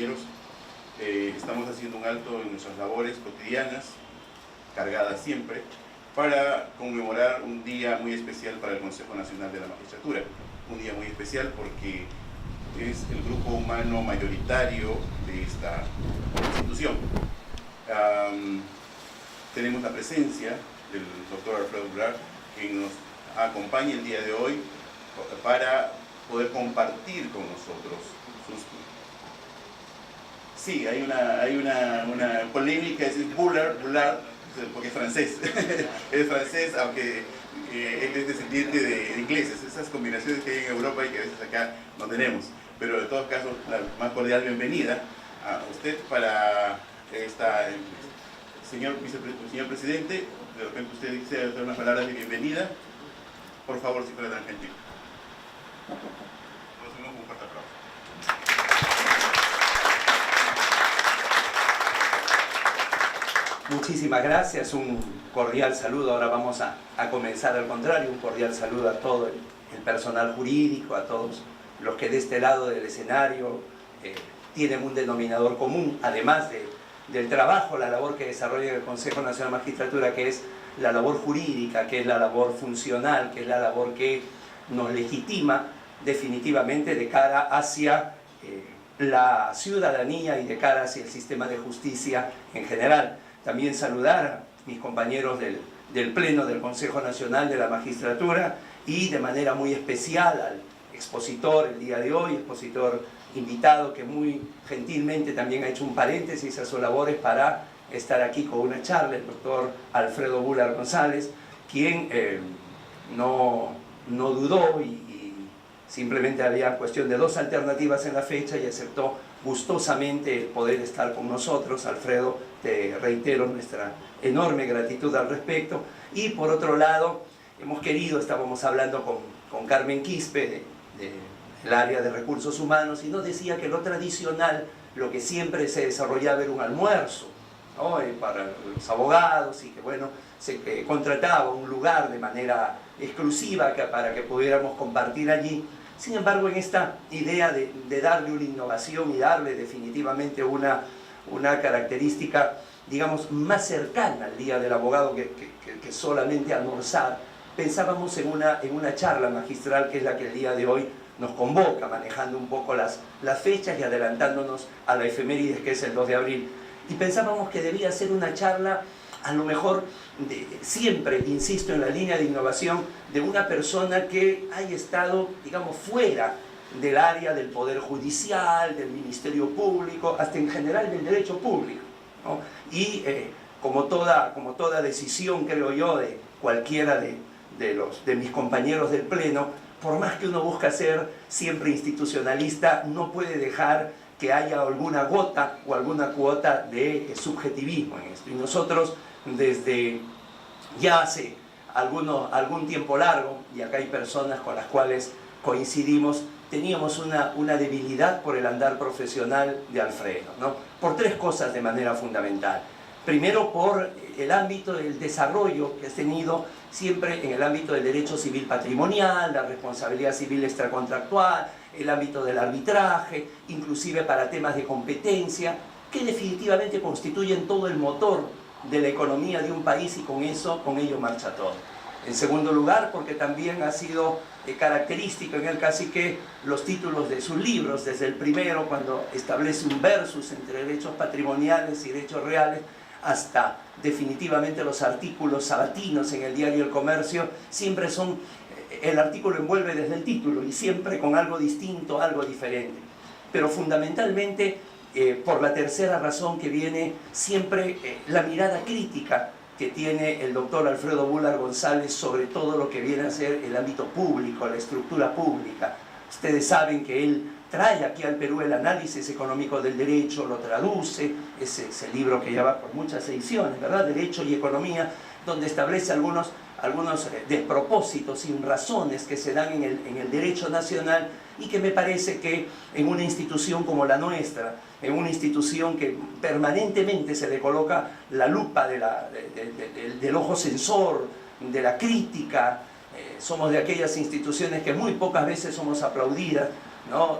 compañeros, estamos haciendo un alto en nuestras labores cotidianas, cargadas siempre, para conmemorar un día muy especial para el Consejo Nacional de la Magistratura. Un día muy especial porque es el grupo humano mayoritario de esta institución. Tenemos la presencia del doctor Alfredo Bular, quien nos acompaña el día de hoy para poder compartir con nosotros sus... Sí, hay una polémica, es Bular, porque es francés, es francés, aunque él es descendiente de ingleses, esas combinaciones que hay en Europa y que a veces acá no tenemos. Pero en todo caso, la más cordial bienvenida a usted para esta... Señor presidente, de repente usted dice dar unas palabras de bienvenida. Por favor, si fuera tan gentil. Hacemos un fuerte aplauso. Muchísimas gracias, un cordial saludo. Ahora vamos a comenzar al contrario, un cordial saludo a todo el personal jurídico, a todos los que de este lado del escenario tienen un denominador común, además del trabajo, la labor que desarrolla el Consejo Nacional de Magistratura, que es la labor jurídica, que es la labor funcional, que es la labor que nos legitima definitivamente de cara hacia la ciudadanía y de cara hacia el sistema de justicia en general. También saludar a mis compañeros del Pleno del Consejo Nacional de la Magistratura y de manera muy especial al expositor el día de hoy, expositor invitado que muy gentilmente también ha hecho un paréntesis a sus labores para estar aquí con una charla, el doctor Alfredo Bular González, quien no dudó y simplemente había cuestión de 2 alternativas en la fecha y aceptó gustosamente el poder estar con nosotros. Alfredo, te reitero nuestra enorme gratitud al respecto. Y por otro lado, estábamos hablando con Carmen Quispe del área de recursos humanos, y nos decía que lo tradicional, lo que siempre se desarrollaba era un almuerzo, ¿no? Para los abogados, y que bueno, se contrataba un lugar de manera exclusiva para que pudiéramos compartir allí. Sin embargo, en esta idea de darle una innovación y darle definitivamente una característica, digamos, más cercana al Día del Abogado que solamente almorzar, pensábamos en una charla magistral que es la que el día de hoy nos convoca, manejando un poco las fechas y adelantándonos a la efemérides que es el 2 de abril. Y pensábamos que debía ser una charla, a lo mejor, siempre, insisto, en la línea de innovación de una persona que haya estado, digamos, fuera del área del Poder Judicial, del Ministerio Público, hasta en general del derecho público, ¿no? Y como toda decisión, creo yo, de cualquiera de mis compañeros del Pleno, por más que uno busca ser siempre institucionalista, no puede dejar que haya alguna gota o alguna cuota de subjetivismo en esto. Y nosotros, desde ya hace algún tiempo largo, y acá hay personas con las cuales coincidimos, teníamos una debilidad por el andar profesional de Alfredo, ¿no? Por 3 cosas de manera fundamental. Primero, por el ámbito del desarrollo que has tenido siempre en el ámbito del derecho civil patrimonial, la responsabilidad civil extracontractual, el ámbito del arbitraje, inclusive para temas de competencia, que definitivamente constituyen todo el motor de la economía de un país, y con ello marcha todo. En segundo lugar, porque también ha sido característico en él casi que los títulos de sus libros, desde el primero, cuando establece un versus entre derechos patrimoniales y derechos reales, hasta definitivamente los artículos sabatinos en el diario El Comercio, siempre son, el artículo envuelve desde el título y siempre con algo distinto, algo diferente. Pero fundamentalmente, por la tercera razón que viene siempre la mirada crítica que tiene el doctor Alfredo Bular González sobre todo lo que viene a ser el ámbito público, la estructura pública. Ustedes saben que él trae aquí al Perú el análisis económico del derecho, lo traduce, ese libro que lleva por muchas ediciones, ¿verdad? Derecho y Economía, donde establece algunos despropósitos, sin razones que se dan en el derecho nacional, y que me parece que en una institución como la nuestra, en una institución que permanentemente se le coloca la lupa del ojo censor, de la crítica, somos de aquellas instituciones que muy pocas veces somos aplaudidas, ¿no?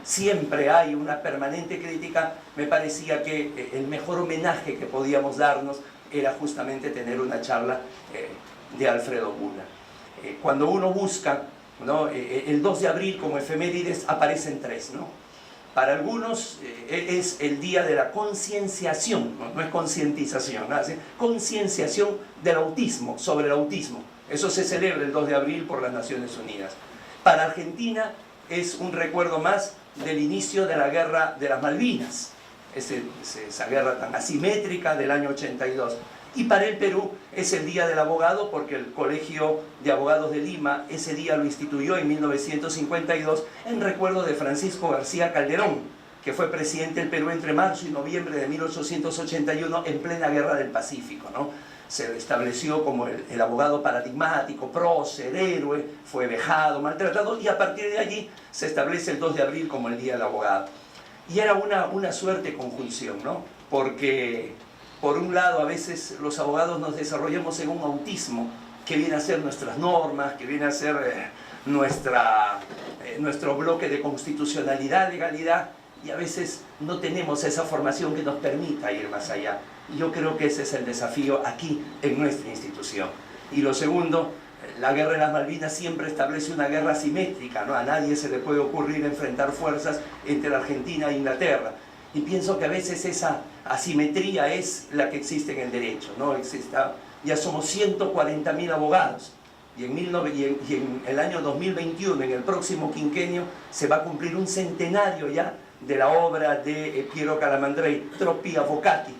Siempre hay una permanente crítica. Me parecía que el mejor homenaje que podíamos darnos era justamente tener una charla de Alfredo Bula. Cuando uno busca, ¿no?, el 2 de abril como efemérides, aparecen tres, ¿no? Para algunos es el día de la concienciación, no es concientización, ¿no? Concienciación del autismo, sobre el autismo. Eso se celebra el 2 de abril por las Naciones Unidas. Para Argentina es un recuerdo más del inicio de la Guerra de las Malvinas, esa guerra tan asimétrica del año 82. Y para el Perú es el Día del Abogado, porque el Colegio de Abogados de Lima ese día lo instituyó en 1952 en recuerdo de Francisco García Calderón, que fue presidente del Perú entre marzo y noviembre de 1881 en plena Guerra del Pacífico, ¿no? Se estableció como el abogado paradigmático, prócer, héroe, fue vejado, maltratado, y a partir de allí se establece el 2 de abril como el Día del Abogado. Y era una suerte conjunción, ¿no? Porque por un lado a veces los abogados nos desarrollamos en un autismo que viene a ser nuestras normas, que viene a ser nuestro bloque de constitucionalidad, legalidad, y a veces no tenemos esa formación que nos permita ir más allá. Y yo creo que ese es el desafío aquí en nuestra institución. Y lo segundo, la Guerra de las Malvinas siempre establece una guerra asimétrica, ¿no? A nadie se le puede ocurrir enfrentar fuerzas entre Argentina e Inglaterra. Y pienso que a veces esa asimetría es la que existe en el derecho, ¿no? Ya somos 140.000 abogados. Y en el año 2021, en el próximo quinquenio, se va a cumplir un centenario ya de la obra de Piero Calamandrei, Troppi Avvocati.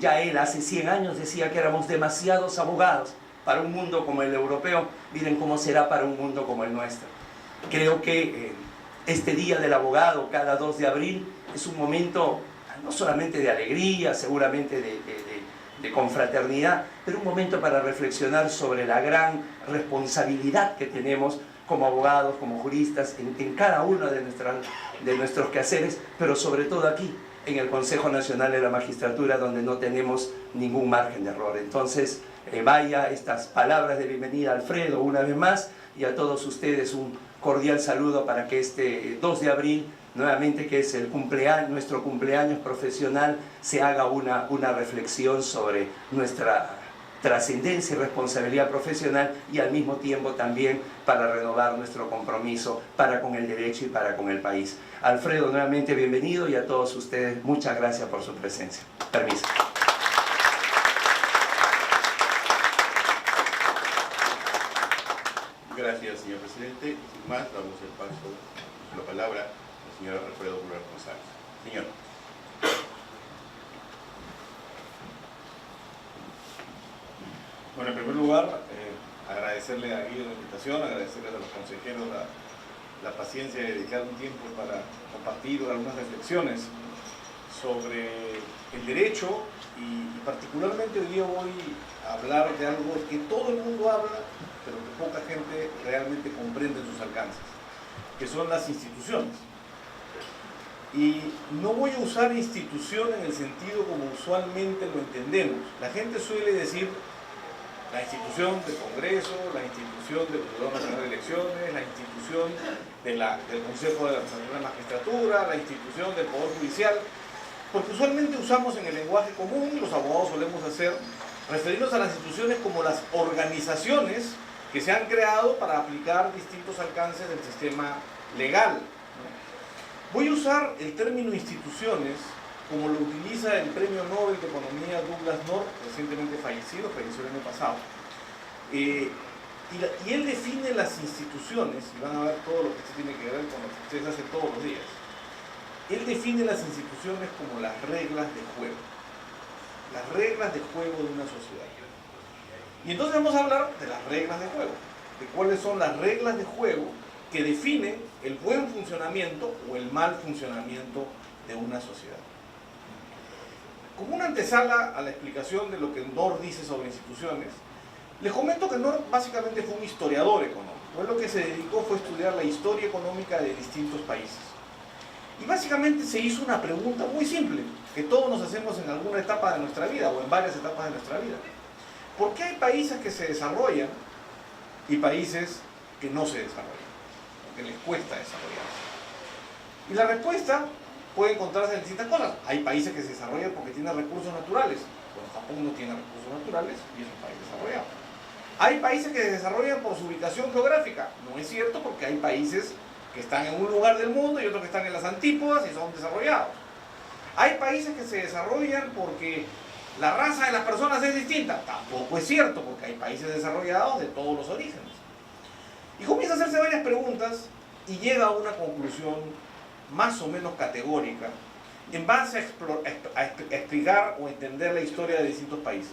Ya él hace 100 años decía que éramos demasiados abogados para un mundo como el europeo. Miren cómo será para un mundo como el nuestro. Creo que este Día del Abogado, cada 2 de abril, es un momento no solamente de alegría, seguramente de confraternidad, pero un momento para reflexionar sobre la gran responsabilidad que tenemos como abogados, como juristas, en cada uno de nuestros quehaceres, pero sobre todo aquí, en el Consejo Nacional de la Magistratura, donde no tenemos ningún margen de error. Entonces, vaya estas palabras de bienvenida a Alfredo una vez más, y a todos ustedes un cordial saludo para que este 2 de abril, nuevamente, que es nuestro cumpleaños profesional, se haga una reflexión sobre nuestra trascendencia y responsabilidad profesional, y al mismo tiempo también para renovar nuestro compromiso para con el derecho y para con el país. Alfredo, nuevamente bienvenido, y a todos ustedes muchas gracias por su presencia. Permiso. Gracias, señor presidente. Sin más, damos el paso a la palabra al señor Alfredo Bula González. Señor. Bueno, en primer lugar, agradecerle a Guido la invitación, agradecerle a los consejeros la paciencia de dedicar un tiempo para compartir algunas reflexiones sobre el derecho, y particularmente hoy día voy a hablar de algo que todo el mundo habla, pero que poca gente realmente comprende sus alcances, que son las instituciones. Y no voy a usar institución en el sentido como usualmente lo entendemos. La gente suele decir la institución del Congreso, la institución del Tribunal Nacional de Elecciones, la institución del Consejo de la Magistratura, la institución del Poder Judicial, porque usualmente usamos en el lenguaje común, los abogados solemos referirnos a las instituciones como las organizaciones que se han creado para aplicar distintos alcances del sistema legal. Voy a usar el término instituciones como lo utiliza el Premio Nobel de Economía Douglas North, recientemente falleció el año pasado. Y él define las instituciones, y van a ver todo lo que esto tiene que ver con lo que ustedes hacen todos los días. Él define las instituciones como las reglas de juego. Las reglas de juego de una sociedad. Y entonces vamos a hablar de las reglas de juego, de cuáles son las reglas de juego que definen el buen funcionamiento o el mal funcionamiento de una sociedad. Como una antesala a la explicación de lo que North dice sobre instituciones, les comento que North básicamente fue un historiador económico. Él lo que se dedicó fue a estudiar la historia económica de distintos países. Y básicamente se hizo una pregunta muy simple, que todos nos hacemos en alguna etapa de nuestra vida o en varias etapas de nuestra vida. ¿Por qué hay países que se desarrollan y países que no se desarrollan? Que les cuesta desarrollarse. Y la respuesta puede encontrarse en distintas cosas. Hay países que se desarrollan porque tienen recursos naturales. Bueno, Japón no tiene recursos naturales y es un país desarrollado. Hay países que se desarrollan por su ubicación geográfica. No es cierto, porque hay países que están en un lugar del mundo y otros que están en las antípodas y son desarrollados. Hay países que se desarrollan porque la raza de las personas es distinta. Tampoco es cierto, porque hay países desarrollados de todos los orígenes. Y comienza a hacerse varias preguntas y llega a una conclusión más o menos categórica en base a explicar o entender la historia de distintos países.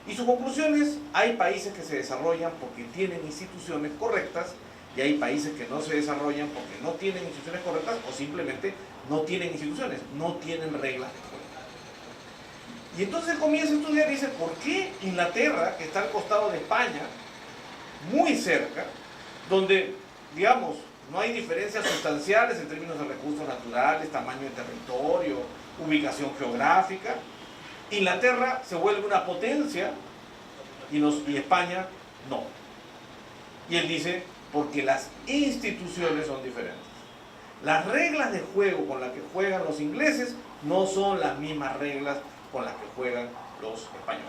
Y su conclusión es: hay países que se desarrollan porque tienen instituciones correctas y hay países que no se desarrollan porque no tienen instituciones correctas o simplemente no tienen instituciones, no tienen reglas de juego. Y entonces él comienza a estudiar y dice: ¿por qué Inglaterra, que está al costado de España, muy cerca, donde, digamos, no hay diferencias sustanciales en términos de recursos naturales, tamaño de territorio, ubicación geográfica, Inglaterra se vuelve una potencia y España no? Y él dice: porque las instituciones son diferentes. Las reglas de juego con las que juegan los ingleses no son las mismas reglas con las que juegan los españoles.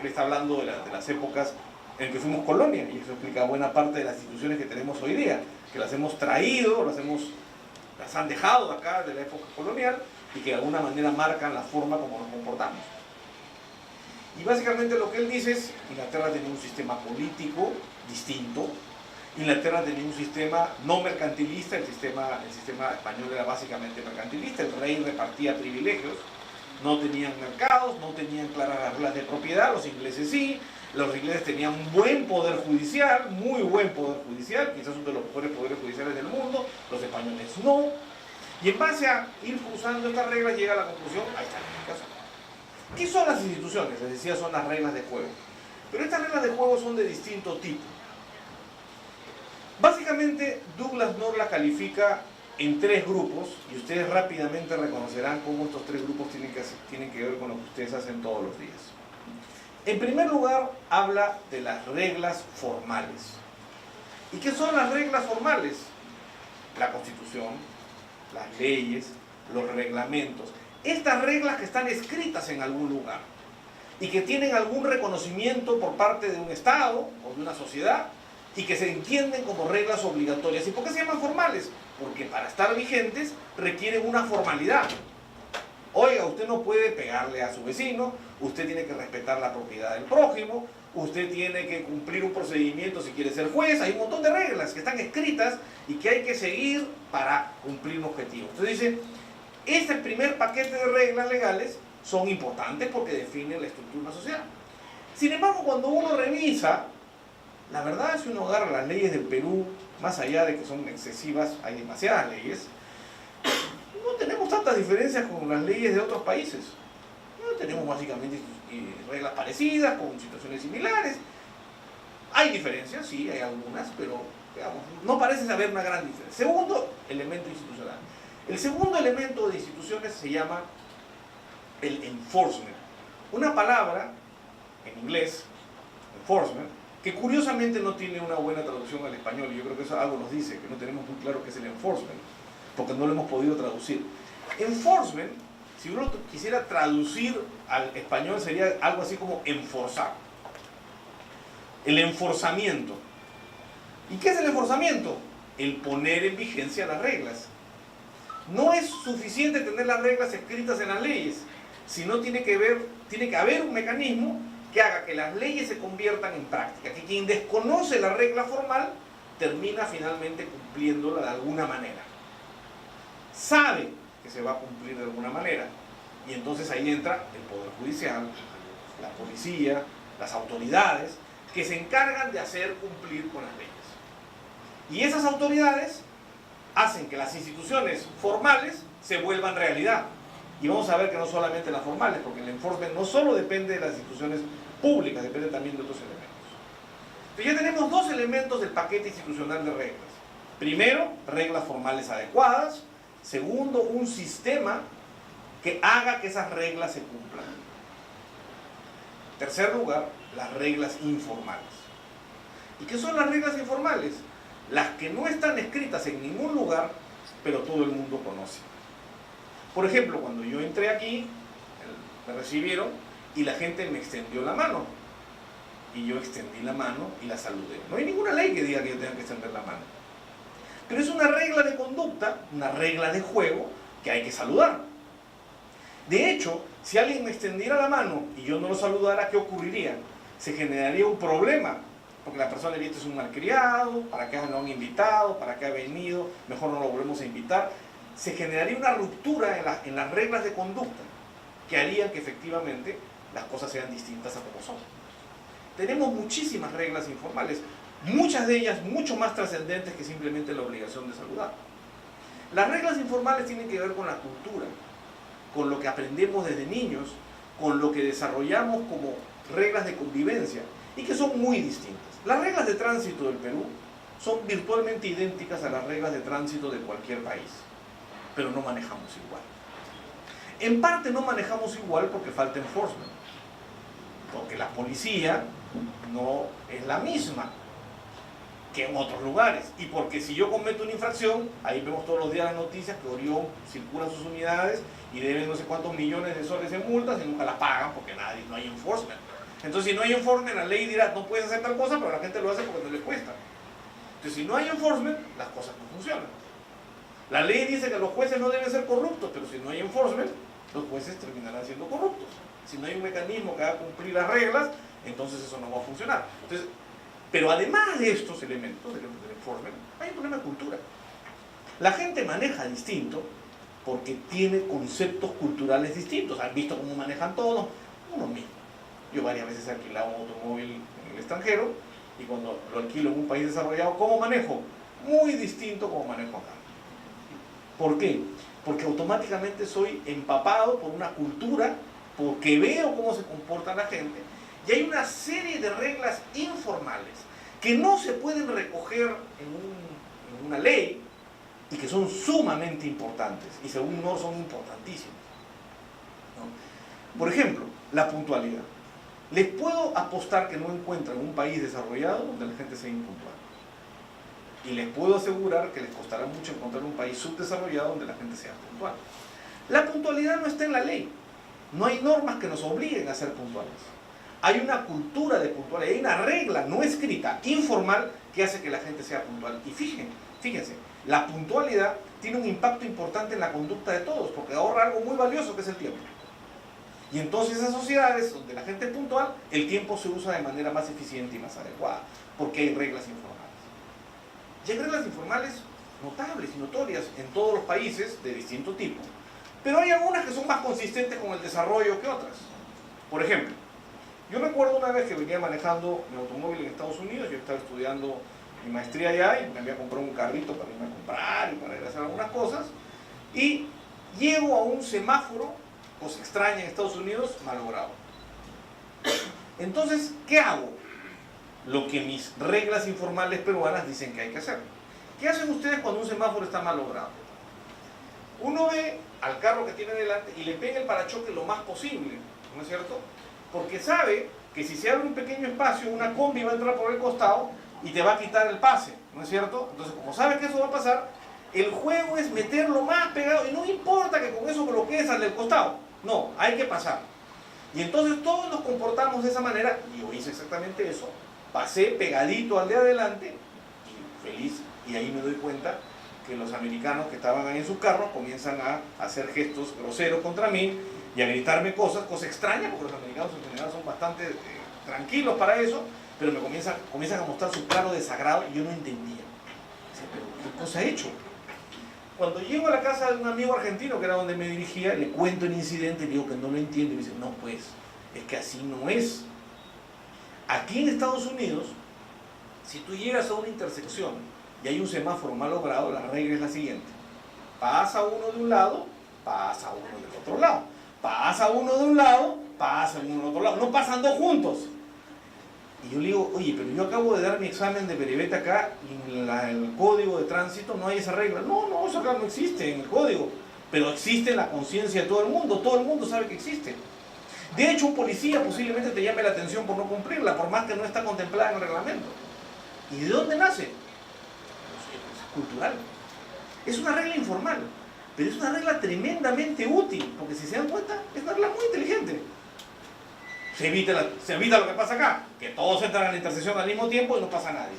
Él está hablando de las épocas en que fuimos colonia, y eso explica buena parte de las instituciones que tenemos hoy día, que las hemos traído, las han dejado acá de la época colonial, y que de alguna manera marcan la forma como nos comportamos. Y básicamente lo que él dice es: Inglaterra tenía un sistema político distinto, Inglaterra tenía un sistema no mercantilista, el sistema español era básicamente mercantilista, el rey repartía privilegios, no tenían mercados, no tenían claras las reglas de propiedad, los ingleses sí. Los ingleses tenían un buen poder judicial, muy buen poder judicial, quizás uno de los mejores poderes judiciales del mundo, los españoles no. Y en base a ir cruzando estas reglas llega a la conclusión: ahí está la explicación. ¿Qué son las instituciones? Les decía, son las reglas de juego. Pero estas reglas de juego son de distinto tipo. Básicamente, Douglas North la califica en tres grupos, y ustedes rápidamente reconocerán cómo estos tres grupos tienen que ver con lo que ustedes hacen todos los días. En primer lugar, habla de las reglas formales. ¿Y qué son las reglas formales? La Constitución, las leyes, los reglamentos. Estas reglas que están escritas en algún lugar y que tienen algún reconocimiento por parte de un Estado o de una sociedad y que se entienden como reglas obligatorias. ¿Y por qué se llaman formales? Porque para estar vigentes requieren una formalidad. Oiga, usted no puede pegarle a su vecino, usted tiene que respetar la propiedad del prójimo, usted tiene que cumplir un procedimiento si quiere ser juez. Hay un montón de reglas que están escritas y que hay que seguir para cumplir un objetivo. Entonces dice: este primer paquete de reglas legales son importantes porque definen la estructura de una sociedad. Sin embargo, cuando uno revisa, la verdad es que uno agarra las leyes del Perú, más allá de que son excesivas, hay demasiadas leyes, no tenemos tantas diferencias con las leyes de otros países. No tenemos básicamente reglas parecidas, con situaciones similares. Hay diferencias, sí, hay algunas, pero digamos, no parece haber una gran diferencia. Segundo elemento institucional. El segundo elemento de instituciones se llama el enforcement. Una palabra en inglés, enforcement, que curiosamente no tiene una buena traducción al español, y yo creo que eso algo nos dice, que no tenemos muy claro qué es el enforcement, porque no lo hemos podido traducir. Enforcement, si uno quisiera traducir al español, sería algo así como enforzar. El enforzamiento. ¿Y qué es el enforzamiento? El poner en vigencia las reglas. No es suficiente tener las reglas escritas en las leyes, sino tiene que haber un mecanismo que haga que las leyes se conviertan en práctica, que quien desconoce la regla formal termina finalmente cumpliéndola de alguna manera. Sabe que se va a cumplir de alguna manera, y entonces ahí entra el Poder Judicial, la policía, las autoridades, que se encargan de hacer cumplir con las leyes. Y esas autoridades hacen que las instituciones formales se vuelvan realidad. Y vamos a ver que no solamente las formales, porque el enforcement no solo depende de las instituciones públicas, depende también de otros elementos. Entonces ya tenemos dos elementos del paquete institucional de reglas. Primero, reglas formales adecuadas. Segundo, un sistema que haga que esas reglas se cumplan. En tercer lugar, las reglas informales. ¿Y qué son las reglas informales? las que no están escritas en ningún lugar, pero todo el mundo conoce. Por ejemplo, cuando yo entré aquí, me recibieron y la gente me extendió la mano. Y yo extendí la mano y la saludé. No hay ninguna ley que diga que yo tenga que extender la mano. Pero es una regla de conducta, una regla de juego que hay que saludar. De hecho, si alguien me extendiera la mano y yo no lo saludara, ¿qué ocurriría? Se generaría un problema, porque la persona diría, este es un malcriado, ¿para qué no han invitado? ¿Para qué ha venido? Mejor no lo volvemos a invitar. Se generaría una ruptura en las reglas de conducta que harían que efectivamente las cosas sean distintas a como son. Tenemos muchísimas reglas informales, muchas de ellas mucho más trascendentes que simplemente la obligación de saludar. Las reglas informales tienen que ver con la cultura, con lo que aprendemos desde niños, con lo que desarrollamos como reglas de convivencia y que son muy distintas. Las reglas de tránsito del Perú son virtualmente idénticas a las reglas de tránsito de cualquier país, pero no manejamos igual. En parte no manejamos igual porque falta enforcement, porque la policía no es la misma que en otros lugares, y porque si yo cometo una infracción, ahí vemos todos los días las noticias que Orión circulan sus unidades y deben no sé cuántos millones de soles en multas y nunca las pagan porque no hay enforcement. Entonces, si no hay enforcement, la ley dirá, no puedes hacer tal cosa, pero la gente lo hace porque no le cuesta. Entonces, si no hay enforcement, las cosas no funcionan. La ley dice que los jueces no deben ser corruptos, pero si no hay enforcement, los jueces terminarán siendo corruptos. Si no hay un mecanismo que haga cumplir las reglas, entonces eso no va a funcionar. Entonces, pero además de estos elementos del enforcement, hay un problema de cultura. La gente maneja distinto porque tiene conceptos culturales distintos. Han visto cómo manejan todos, uno mismo. Yo varias veces he alquilado un automóvil en el extranjero y cuando lo alquilo en un país desarrollado, ¿cómo manejo? Muy distinto como manejo acá. ¿Por qué? Porque automáticamente soy empapado por una cultura, porque veo cómo se comporta la gente, y hay una serie de reglas informales que no se pueden recoger en una ley y que son sumamente importantes, y según no son importantísimas, ¿no? Por ejemplo, la puntualidad. Les puedo apostar que no encuentran un país desarrollado donde la gente sea impuntual. Y les puedo asegurar que les costará mucho encontrar un país subdesarrollado donde la gente sea puntual. La puntualidad no está en la ley. No hay normas que nos obliguen a ser puntuales. Hay una cultura de puntualidad, hay una regla no escrita, informal, que hace que la gente sea puntual. Y fíjense, la puntualidad tiene un impacto importante en la conducta de todos, porque ahorra algo muy valioso que es el tiempo. Y entonces esas sociedades donde la gente es puntual, el tiempo se usa de manera más eficiente y más adecuada, porque hay reglas informales. Y hay reglas informales notables y notorias en todos los países de distinto tipo, pero hay algunas que son más consistentes con el desarrollo que otras. Por ejemplo, yo recuerdo una vez que venía manejando mi automóvil en Estados Unidos, yo estaba estudiando mi maestría allá y me había comprado un carrito para irme a comprar y para ir a hacer algunas cosas, y llego a un semáforo, cosa extraña en Estados Unidos, malogrado. Entonces, ¿qué hago? Lo que mis reglas informales peruanas dicen que hay que hacer. ¿Qué hacen ustedes cuando un semáforo está malogrado? Uno ve al carro que tiene delante y le pega el parachoque lo más posible, ¿no es cierto? Porque sabe que si se abre un pequeño espacio, una combi va a entrar por el costado y te va a quitar el pase, ¿no es cierto? Entonces, como sabe que eso va a pasar, el juego es meterlo más pegado y no importa que con eso bloquees al del costado. No, hay que pasar. Y entonces todos nos comportamos de esa manera, y yo hice exactamente eso. Pasé pegadito al de adelante y feliz, y ahí me doy cuenta que los americanos que estaban ahí en sus carros comienzan a hacer gestos groseros contra mí y a gritarme cosas extrañas, porque los americanos en general son bastante tranquilos para eso, pero me comienzan a mostrar su claro desagrado y yo no entendía. Dice, pero ¿qué cosa he hecho? Cuando llego a la casa de un amigo argentino, que era donde me dirigía, le cuento el incidente y le digo que no lo entiendo, y me dice, no pues, es que así no es. Aquí en Estados Unidos, si tú llegas a una intersección y hay un semáforo mal logrado, la regla es la siguiente: pasa uno de un lado, pasa uno del otro lado, pasa uno de un lado, pasa uno del otro lado, no pasan dos juntos. Y yo le digo, oye, pero yo acabo de dar mi examen de peribete acá y en el código de tránsito no hay esa regla. No, eso acá no existe en el código, pero existe en la conciencia de todo el mundo sabe que existe. De hecho, un policía posiblemente te llame la atención por no cumplirla, por más que no está contemplada en el reglamento. ¿Y de dónde nace? cultural. Es una regla informal, pero es una regla tremendamente útil, porque si se dan cuenta, es una regla muy inteligente. Se evita lo que pasa acá, que todos entran a la intersección al mismo tiempo y no pasa nadie.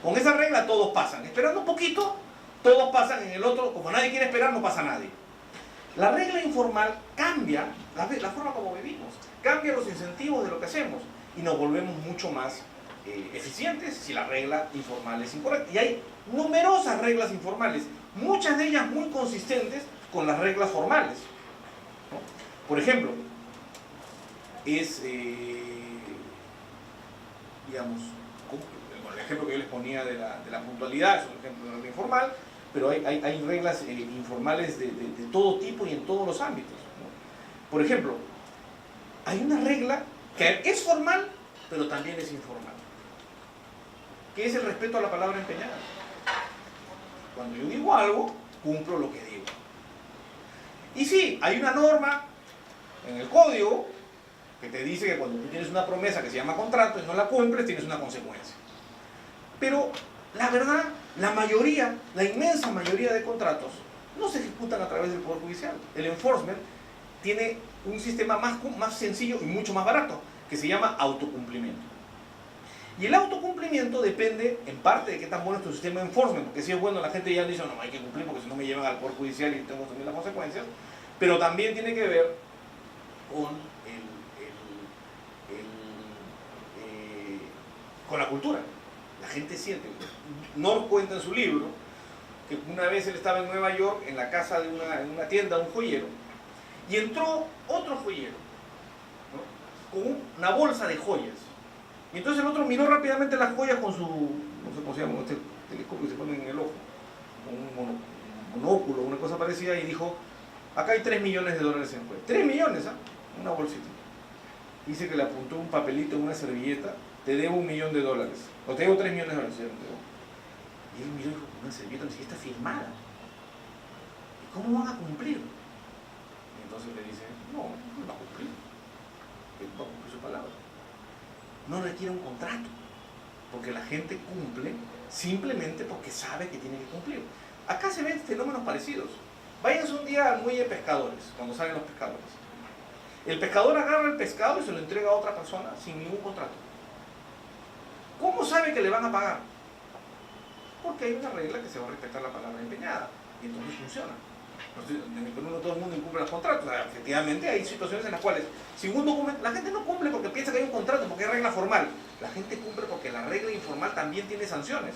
Con esa regla todos pasan. Esperando un poquito, todos pasan en el otro. Como nadie quiere esperar, no pasa nadie. La regla informal cambia la forma como vivimos, cambia los incentivos de lo que hacemos y nos volvemos mucho más eficientes si la regla informal es incorrecta. Y hay numerosas reglas informales, muchas de ellas muy consistentes con las reglas formales, ¿no? Por ejemplo, digamos, el ejemplo que yo les ponía de la puntualidad es un ejemplo de regla informal, pero hay reglas informales de todo tipo y en todos los ámbitos, ¿no? Por ejemplo, hay una regla que es formal, pero también es informal, que es el respeto a la palabra empeñada. Cuando yo digo algo, cumplo lo que digo. Y sí, hay una norma en el código que te dice que cuando tú tienes una promesa que se llama contrato y no la cumples, tienes una consecuencia. Pero la verdad, la inmensa mayoría de contratos no se ejecutan a través del Poder Judicial. El enforcement tiene un sistema más sencillo y mucho más barato, que se llama autocumplimiento. Y el autocumplimiento depende en parte de qué tan bueno es tu sistema de enforcement, porque si es bueno la gente ya dice, no, hay que cumplir porque si no me llevan al Poder Judicial y tengo que asumir las consecuencias, pero también tiene que ver con la cultura. La gente siente. North cuenta en su libro que una vez él estaba en Nueva York en la casa de una tienda de un joyero y entró otro joyero, ¿no?, con una bolsa de joyas. Y entonces el otro miró rápidamente las joyas con su, no sé cómo se llama, este telescopio que se pone en el ojo, con un monóculo, una cosa parecida, y dijo, acá hay $3 millones en joyas. 3 millones, ¿ah? Una bolsita. Dice que le apuntó un papelito en una servilleta, te debo $1 millón, o te debo $3 millones. Y él miró y dijo, una servilleta, ni siquiera está firmada. ¿Y cómo van a cumplir? Y entonces le dice, no va a cumplir. Él va a cumplir su palabra. No requiere un contrato, porque la gente cumple simplemente porque sabe que tiene que cumplir. Acá se ven fenómenos parecidos. Váyanse un día al muelle de pescadores, cuando salen los pescadores. El pescador agarra el pescado y se lo entrega a otra persona sin ningún contrato. ¿Cómo sabe que le van a pagar? Porque hay una regla que se va a respetar la palabra empeñada, y entonces funciona. En el Perú no todo el mundo incumple los contratos. O sea, efectivamente hay situaciones en las cuales, si un documento, la gente no cumple porque piensa que hay un contrato, porque hay regla formal. La gente cumple porque la regla informal también tiene sanciones.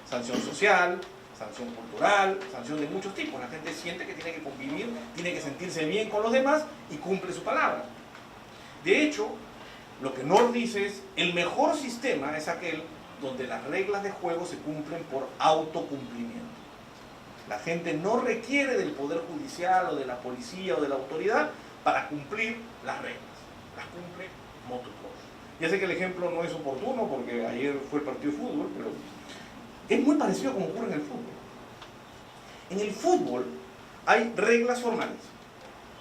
Sanción social, sanción cultural, sanción de muchos tipos. La gente siente que tiene que convivir, tiene que sentirse bien con los demás y cumple su palabra. De hecho, lo que North dice es, el mejor sistema es aquel donde las reglas de juego se cumplen por autocumplimiento. La gente no requiere del Poder Judicial o de la policía o de la autoridad para cumplir las reglas. Las cumple motu propio. Ya sé que el ejemplo no es oportuno porque ayer fue el partido de fútbol, pero es muy parecido a como ocurre en el fútbol. En el fútbol hay reglas formales.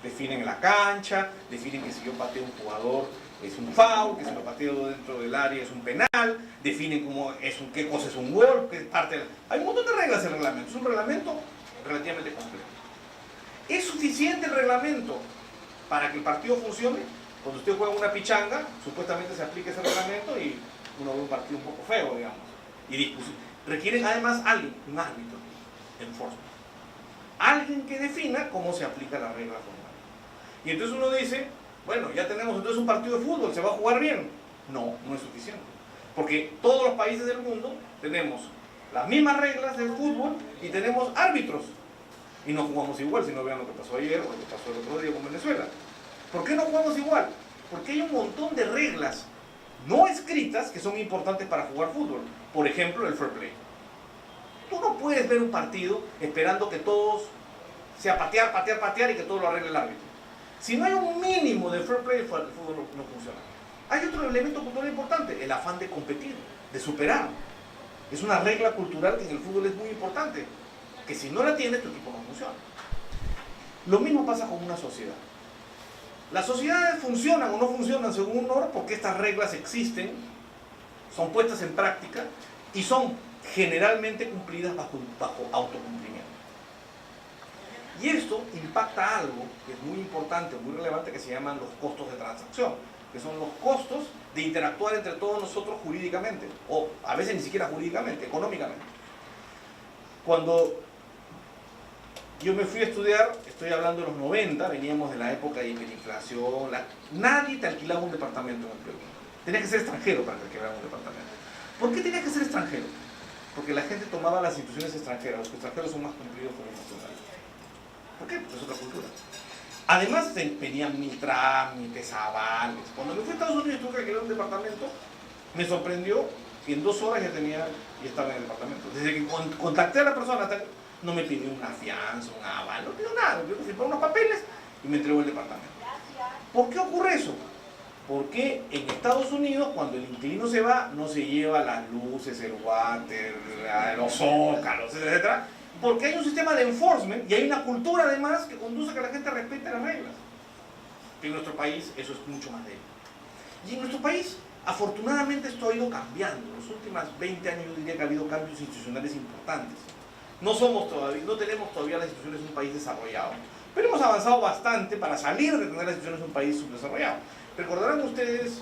Definen la cancha, definen que si yo pateo a un jugador es un foul, que si lo pateo dentro del área es un penal, definen qué cosa es un gol, qué parte de hay un montón de reglas en el reglamento. Es un reglamento relativamente complejo. ¿Es suficiente el reglamento para que el partido funcione? Cuando usted juega una pichanga, supuestamente se aplica ese reglamento y uno ve un partido un poco feo, digamos, y discusión. Requieren además alguien, un árbitro, enforcement. Alguien que defina cómo se aplica la regla formal. Y entonces uno dice, bueno, ya tenemos entonces un partido de fútbol, ¿se va a jugar bien? No, no es suficiente. Porque todos los países del mundo tenemos las mismas reglas del fútbol y tenemos árbitros. Y no jugamos igual, si no vean lo que pasó ayer o lo que pasó el otro día con Venezuela. ¿Por qué no jugamos igual? Porque hay un montón de reglas no escritas que son importantes para jugar fútbol. Por ejemplo, el fair play. Tú no puedes ver un partido esperando que todos sea patear y que todo lo arregle el árbitro. Si no hay un mínimo de fair play, el fútbol no funciona. Hay otro elemento cultural importante, el afán de competir, de superar. Es una regla cultural que en el fútbol es muy importante, que si no la tienes, tu equipo no funciona. Lo mismo pasa con una sociedad. Las sociedades funcionan o no funcionan según un orden porque estas reglas existen, son puestas en práctica y son generalmente cumplidas bajo autocumplimiento. Y esto impacta algo que es muy importante, muy relevante, que se llaman los costos de transacción, que son los costos de interactuar entre todos nosotros jurídicamente, o a veces ni siquiera jurídicamente, económicamente. Cuando yo me fui a estudiar, estoy hablando de los 90, veníamos de la época de hiperinflación, nadie te alquilaba un departamento en el Perú. Tenías que ser extranjero para que alquilaran un departamento. ¿Por qué tenías que ser extranjero? Porque la gente tomaba las instituciones extranjeras, los extranjeros son más cumplidos con los nacionales. ¿Por qué? Pues es otra cultura. Además venían mil trámites, avales. Cuando me fui a Estados Unidos y tuve que alquilar un departamento, me sorprendió que en 2 horas ya estaba en el departamento. Desde que contacté a la persona, no me pidió una fianza, un aval, no pidió nada, me firmó unos papeles y me entregó el departamento. ¿Por qué ocurre eso? Porque en Estados Unidos, cuando el inquilino se va, no se lleva las luces, el water, los zócalos, etc. Porque hay un sistema de enforcement y hay una cultura además que conduce a que la gente respete las reglas. En nuestro país eso es mucho más débil. Y en nuestro país, afortunadamente, esto ha ido cambiando. En los últimos 20 años yo diría que ha habido cambios institucionales importantes. No tenemos todavía las instituciones de un país desarrollado, pero hemos avanzado bastante para salir de tener las instituciones de un país subdesarrollado. Recordarán ustedes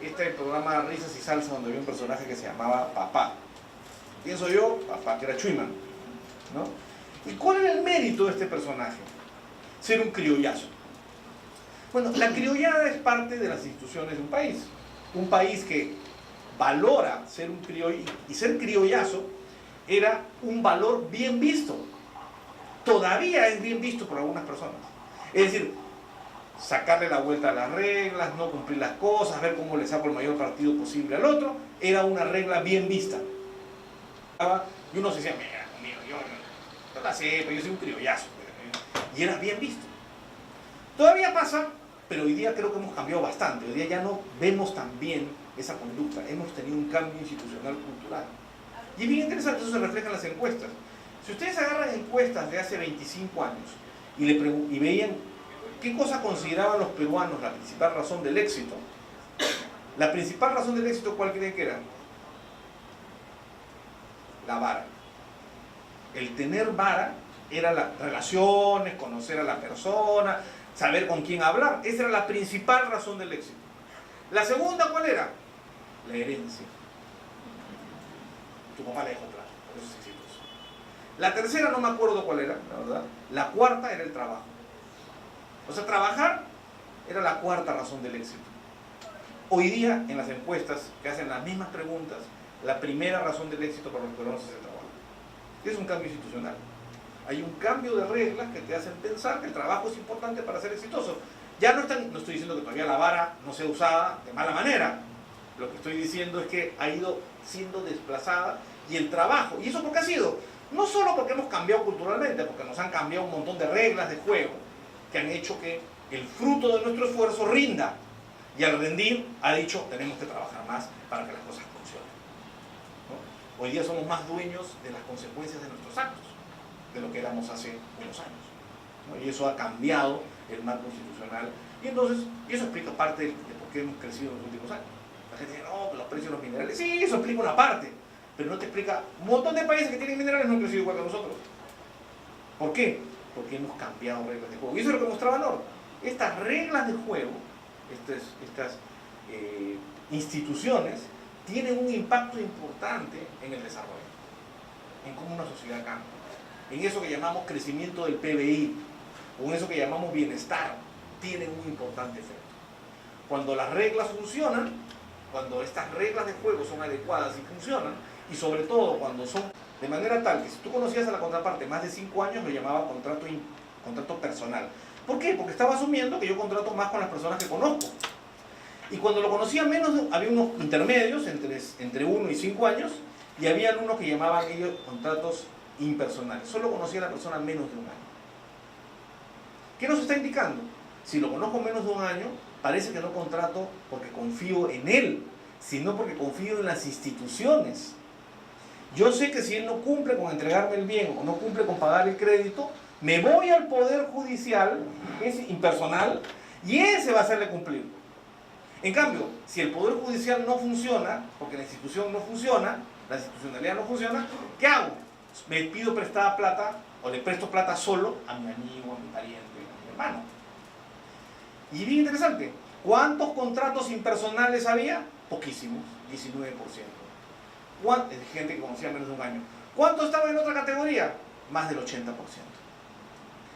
este programa Risas y Salsa, donde había un personaje que se llamaba Papá. Pienso yo, Papá, que era Chuyman, ¿no? ¿Y cuál era el mérito de este personaje? Ser un criollazo. Bueno, la criollada es parte de las instituciones de un país. Un país que valora ser un criollo, y ser criollazo era un valor bien visto. Todavía es bien visto por algunas personas. Es decir, sacarle la vuelta a las reglas, no cumplir las cosas, ver cómo le saco el mayor partido posible al otro, era una regla bien vista. Y uno se decía, mira, conmigo, yo la sé, pero yo soy un criollazo. Y era bien visto. Todavía pasa, pero hoy día creo que hemos cambiado bastante. Hoy día ya no vemos tan bien esa conducta. Hemos tenido un cambio institucional cultural. Y es bien interesante, eso se refleja en las encuestas. Si ustedes agarran encuestas de hace 25 años y veían qué cosa consideraban los peruanos la principal razón del éxito, la principal razón del éxito, ¿cuál creen que era? La vara. El tener vara era las relaciones, conocer a la persona, saber con quién hablar. Esa era la principal razón del éxito. La segunda, ¿cuál era? La herencia. Tu papá le dejó plata, por eso es exitoso. La tercera no me acuerdo cuál era, la verdad. La cuarta era el trabajo. O sea, trabajar era la cuarta razón del éxito. Hoy día, en las encuestas que hacen las mismas preguntas, la primera razón del éxito para los peruanos es el trabajo. Es un cambio institucional. Hay un cambio de reglas que te hacen pensar que el trabajo es importante para ser exitoso. Ya no estoy diciendo que todavía la vara no sea usada de mala manera. Lo que estoy diciendo es que ha ido siendo desplazada y el trabajo. ¿Y eso por qué ha sido? No solo porque hemos cambiado culturalmente, porque nos han cambiado un montón de reglas de juego que han hecho que el fruto de nuestro esfuerzo rinda. Y al rendir ha dicho, tenemos que trabajar más para que las cosas funcionen, ¿no? Hoy día somos más dueños de las consecuencias de nuestros actos de lo que éramos hace unos años, ¿no? Y eso ha cambiado el marco institucional. Y entonces, eso explica parte de por qué hemos crecido en los últimos años. La gente dice, no, los precios de los minerales. Sí, eso explica una parte, pero no te explica. Un montón de países que tienen minerales no han crecido igual que nosotros. ¿Por qué? Porque hemos cambiado reglas de juego. Y eso es lo que mostraba Norma. Estas reglas de juego, estas instituciones, tienen un impacto importante en el desarrollo, en cómo una sociedad cambia, en eso que llamamos crecimiento del PBI, o en eso que llamamos bienestar, tienen un importante efecto. Cuando las reglas funcionan, cuando estas reglas de juego son adecuadas y funcionan, y sobre todo cuando son de manera tal que si tú conocías a la contraparte más de 5 años, lo llamaba contrato personal. ¿Por qué? Porque estaba asumiendo que yo contrato más con las personas que conozco. Y cuando lo conocía menos, había unos intermedios entre 1 y 5 años, y había unos que llamaban ellos contratos impersonales. Solo conocía a la persona menos de 1 año. ¿Qué nos está indicando? Si lo conozco menos de 1 año, parece que no contrato porque confío en él, sino porque confío en las instituciones. Yo sé que si él no cumple con entregarme el bien o no cumple con pagar el crédito, me voy al Poder Judicial, que es impersonal, y ese va a hacerle cumplir. En cambio, si el Poder Judicial no funciona, porque la institución no funciona, la institucionalidad no funciona, ¿qué hago? Me pido prestada plata o le presto plata solo a mi amigo, a mi pariente, a mi hermano. Y bien interesante, ¿cuántos contratos impersonales había? Poquísimos, 19%. Gente que conocía menos de un año. ¿Cuántos estaban en otra categoría? Más del 80%.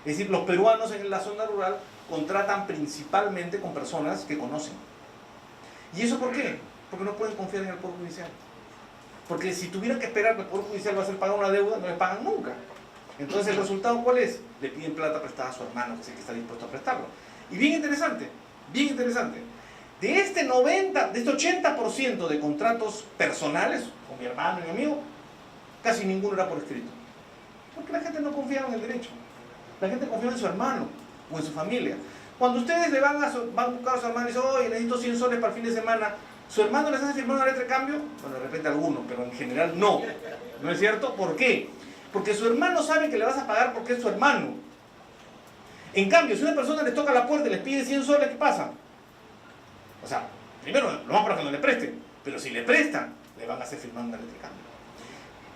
Es decir, los peruanos en la zona rural contratan principalmente con personas que conocen. ¿Y eso por qué? Porque no pueden confiar en el Poder Judicial. Porque si tuvieran que esperar que el Poder Judicial va a hacer pagar una deuda, no le pagan nunca. Entonces, ¿el resultado cuál es? Le piden plata prestada a su hermano, que es el que está dispuesto a prestarlo. Y bien interesante, bien interesante. De este 80% de contratos personales, con mi hermano y mi amigo, casi ninguno era por escrito. Porque la gente no confiaba en el derecho. La gente confiaba en su hermano o en su familia. Cuando ustedes le van a buscar a su hermano y dicen, oye, necesito 100 soles para el fin de semana, ¿su hermano les hace firmar una letra de cambio? Bueno, de repente algunos, pero en general no. ¿No es cierto? ¿Por qué? Porque su hermano sabe que le vas a pagar porque es su hermano. En cambio, si una persona les toca la puerta y les pide 100 soles, ¿qué pasa? O sea, primero, lo más probable es que no le presten, pero si le prestan, le van a hacer firmar una letra de cambio.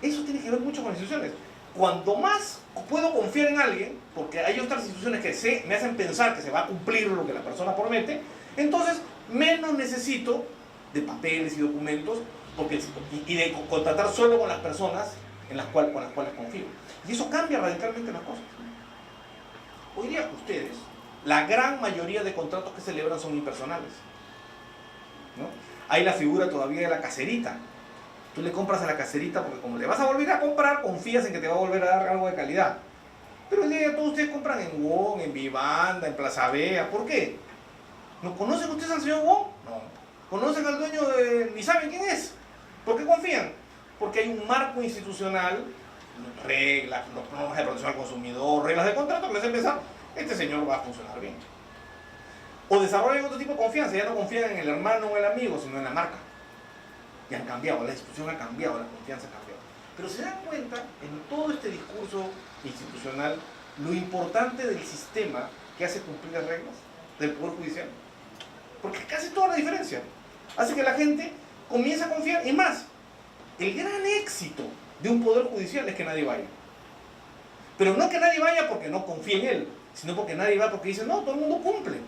Eso tiene que ver mucho con las instituciones. Cuando más puedo confiar en alguien, porque hay otras instituciones que me hacen pensar que se va a cumplir lo que la persona promete, entonces menos necesito de papeles y documentos y de contratar solo con las personas con las cuales confío. Y eso cambia radicalmente las cosas. Hoy día ustedes, la gran mayoría de contratos que celebran son impersonales, ¿no? Hay la figura todavía de la caserita. Tú le compras a la caserita porque como le vas a volver a comprar, confías en que te va a volver a dar algo de calidad. Pero hoy día todos ustedes compran en Wong, en Vivanda, en Plaza Vea. ¿Por qué? ¿No conocen ustedes al señor Wong? No. ¿Conocen al dueño ni saben quién es? ¿Por qué confían? Porque hay un marco institucional, reglas, los normas de protección al consumidor, reglas de contrato que les hacen pensar, este señor va a funcionar bien. O desarrollan otro tipo de confianza, ya no confían en el hermano o el amigo, sino en la marca. Y han cambiado, la institución ha cambiado, la confianza ha cambiado. Pero se dan cuenta, en todo este discurso institucional, lo importante del sistema que hace cumplir las reglas del Poder Judicial. Porque hace toda la diferencia. Hace que la gente comience a confiar. Y más, el gran éxito de un Poder Judicial es que nadie vaya. Pero no que nadie vaya porque no confíe en él, sino porque nadie va porque dice, no, todo el mundo cumple.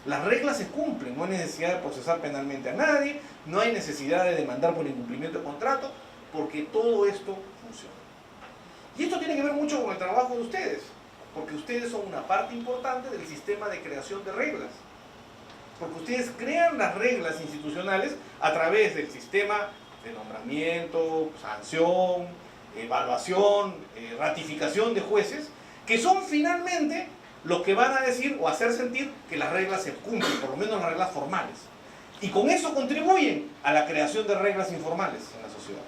Las reglas se cumplen, no hay necesidad de procesar penalmente a nadie, no hay necesidad de demandar por incumplimiento de contrato, porque todo esto funciona. Y esto tiene que ver mucho con el trabajo de ustedes, porque ustedes son una parte importante del sistema de creación de reglas. Porque ustedes crean las reglas institucionales a través del sistema de nombramiento, sanción, evaluación, ratificación de jueces, que son finalmente los que van a decir o hacer sentir que las reglas se cumplen, por lo menos las reglas formales. Y con eso contribuyen a la creación de reglas informales en la sociedad.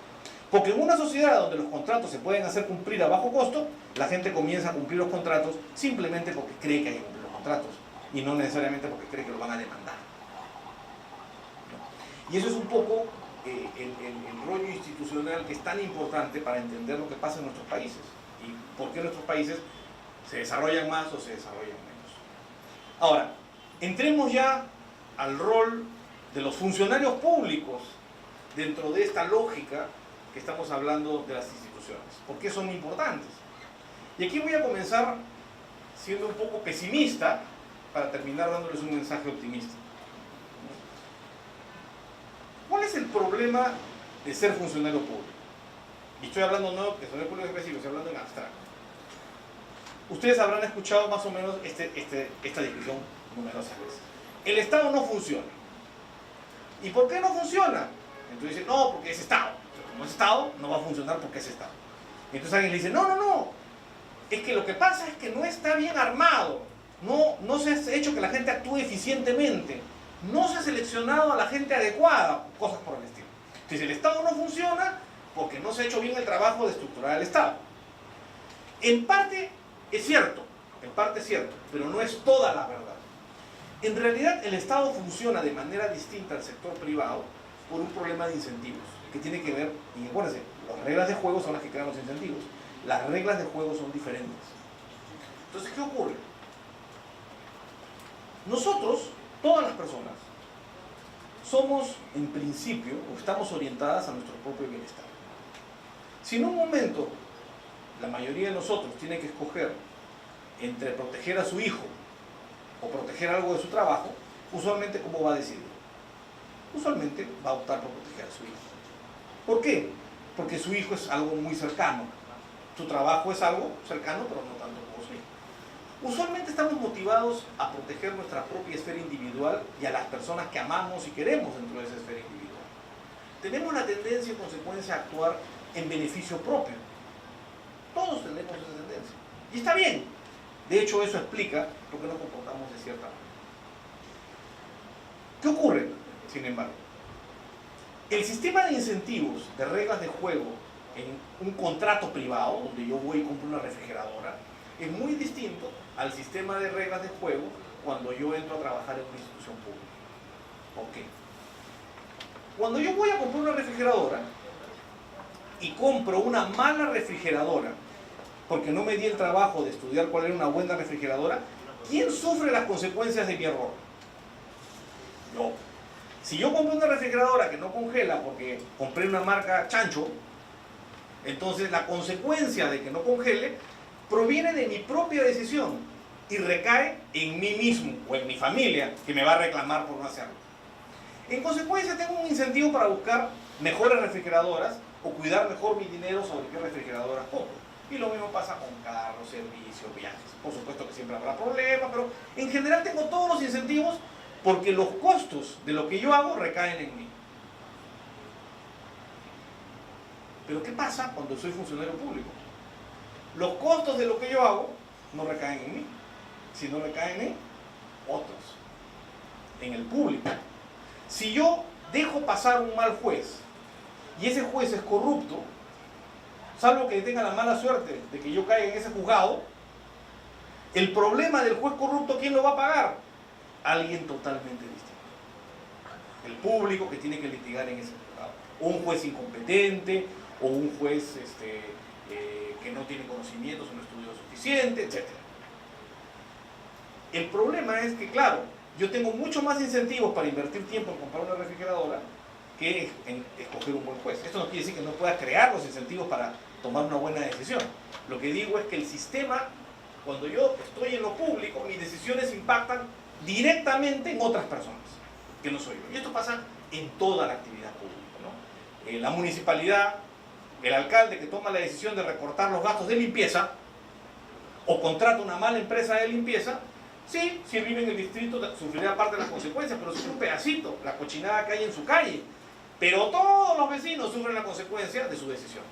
Porque en una sociedad donde los contratos se pueden hacer cumplir a bajo costo, la gente comienza a cumplir los contratos simplemente porque cree que hay que cumplir los contratos y no necesariamente porque cree que lo van a demandar. Y eso es un poco el rollo institucional que es tan importante para entender lo que pasa en nuestros países y por qué nuestros países se desarrollan más o se desarrollan menos. Ahora, entremos ya al rol de los funcionarios públicos dentro de esta lógica que estamos hablando de las instituciones. ¿Por qué son importantes? Y aquí voy a comenzar siendo un poco pesimista para terminar dándoles un mensaje optimista. ¿Cuál es el problema de ser funcionario público? Y estoy hablando no de funcionario público específico, estoy hablando en abstracto. Ustedes habrán escuchado más o menos esta discusión numerosas veces. El Estado no funciona. ¿Y por qué no funciona? Entonces dicen, no, porque es Estado. Como es Estado, no va a funcionar porque es Estado. Y entonces alguien le dice, no. Es que lo que pasa es que no está bien armado. No se ha hecho que la gente actúe eficientemente. No se ha seleccionado a la gente adecuada. Cosas por el estilo. Entonces el Estado no funciona porque no se ha hecho bien el trabajo de estructurar el Estado. En parte es cierto, pero no es toda la verdad. En realidad el Estado funciona de manera distinta al sector privado por un problema de incentivos, que tiene que ver, y acuérdense, las reglas de juego son las que crean los incentivos. Las reglas de juego son diferentes. Entonces, ¿qué ocurre? Nosotros, todas las personas, somos, en principio, o estamos orientadas a nuestro propio bienestar. Si en un momento la mayoría de nosotros tiene que escoger entre proteger a su hijo o proteger algo de su trabajo, usualmente, ¿cómo va a decidir? Usualmente va a optar por proteger a su hijo. ¿Por qué? Porque su hijo es algo muy cercano. Su trabajo es algo cercano, pero no tanto como su hijo. Usualmente estamos motivados a proteger nuestra propia esfera individual y a las personas que amamos y queremos dentro de esa esfera individual. Tenemos la tendencia, en consecuencia, a actuar en beneficio propio. Todos tenemos esa tendencia. Y está bien. De hecho, eso explica por qué nos comportamos de cierta manera. ¿Qué ocurre, sin embargo? El sistema de incentivos, de reglas de juego en un contrato privado, donde yo voy y compro una refrigeradora, es muy distinto al sistema de reglas de juego cuando yo entro a trabajar en una institución pública. ¿Por qué? Cuando yo voy a comprar una refrigeradora y compro una mala refrigeradora porque no me di el trabajo de estudiar cuál era una buena refrigeradora, ¿quién sufre las consecuencias de mi error? Yo. Si yo compro una refrigeradora que no congela porque compré una marca chancho, entonces la consecuencia de que no congele proviene de mi propia decisión y recae en mí mismo o en mi familia, que me va a reclamar por no hacerlo. En consecuencia, tengo un incentivo para buscar mejores refrigeradoras o cuidar mejor mi dinero sobre qué refrigeradoras compro. Y lo mismo pasa con carros, servicios, viajes. Por supuesto que siempre habrá problemas, pero en general tengo todos los incentivos porque los costos de lo que yo hago recaen en mí. Pero ¿qué pasa cuando soy funcionario público? Los costos de lo que yo hago no recaen en mí, sino recaen en otros, en el público. Si yo dejo pasar un mal juez y ese juez es corrupto, salvo que tenga la mala suerte de que yo caiga en ese juzgado, el problema del juez corrupto, ¿quién lo va a pagar? Alguien totalmente distinto. El público que tiene que litigar en ese juzgado. O un juez incompetente, o un juez que no tiene conocimientos o no estudió suficiente, etc. El problema es que, claro, yo tengo mucho más incentivos para invertir tiempo en comprar una refrigeradora que en escoger un buen juez. Esto no quiere decir que no pueda crear los incentivos para tomar una buena decisión. Lo que digo es que el sistema, cuando yo estoy en lo público, mis decisiones impactan directamente en otras personas, que no soy yo. Y esto pasa en toda la actividad pública, ¿no? La municipalidad, el alcalde que toma la decisión de recortar los gastos de limpieza o contrata una mala empresa de limpieza, sí, si vive en el distrito sufrirá parte de las consecuencias, pero sufre un pedacito, la cochinada que hay en su calle. Pero todos los vecinos sufren la consecuencia de su decisión.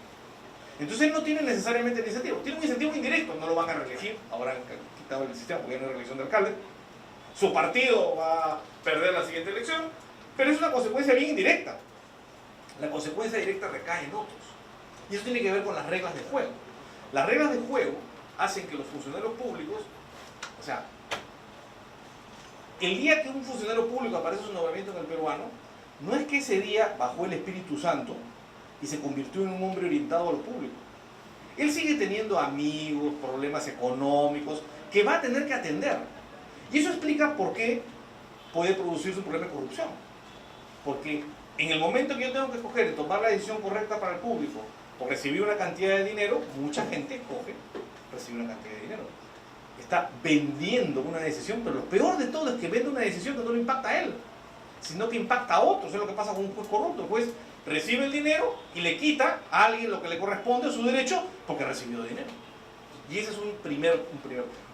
Entonces no tienen necesariamente el incentivo. Tienen un incentivo indirecto, no lo van a reelegir. Ahora han quitado el sistema porque ya no hay reelección de alcalde. Su partido va a perder la siguiente elección, pero es una consecuencia bien indirecta. La consecuencia directa recae en otros. Y eso tiene que ver con las reglas de juego. Las reglas de juego hacen que los funcionarios públicos, o sea, el día que un funcionario público aparece su nombramiento en el peruano, no es que ese día bajó el Espíritu Santo y se convirtió en un hombre orientado a lo público. Él sigue teniendo amigos, problemas económicos, que va a tener que atender. Y eso explica por qué puede producirse un problema de corrupción. Porque en el momento que yo tengo que escoger y tomar la decisión correcta para el público, por recibir una cantidad de dinero, mucha gente escoge recibir una cantidad de dinero. Está vendiendo una decisión, pero lo peor de todo es que vende una decisión que no le impacta a él, sino que impacta a otros. Es lo que pasa con un juez corrupto. El juez recibe el dinero y le quita a alguien lo que le corresponde, su derecho, porque recibió dinero. Y ese es un primer.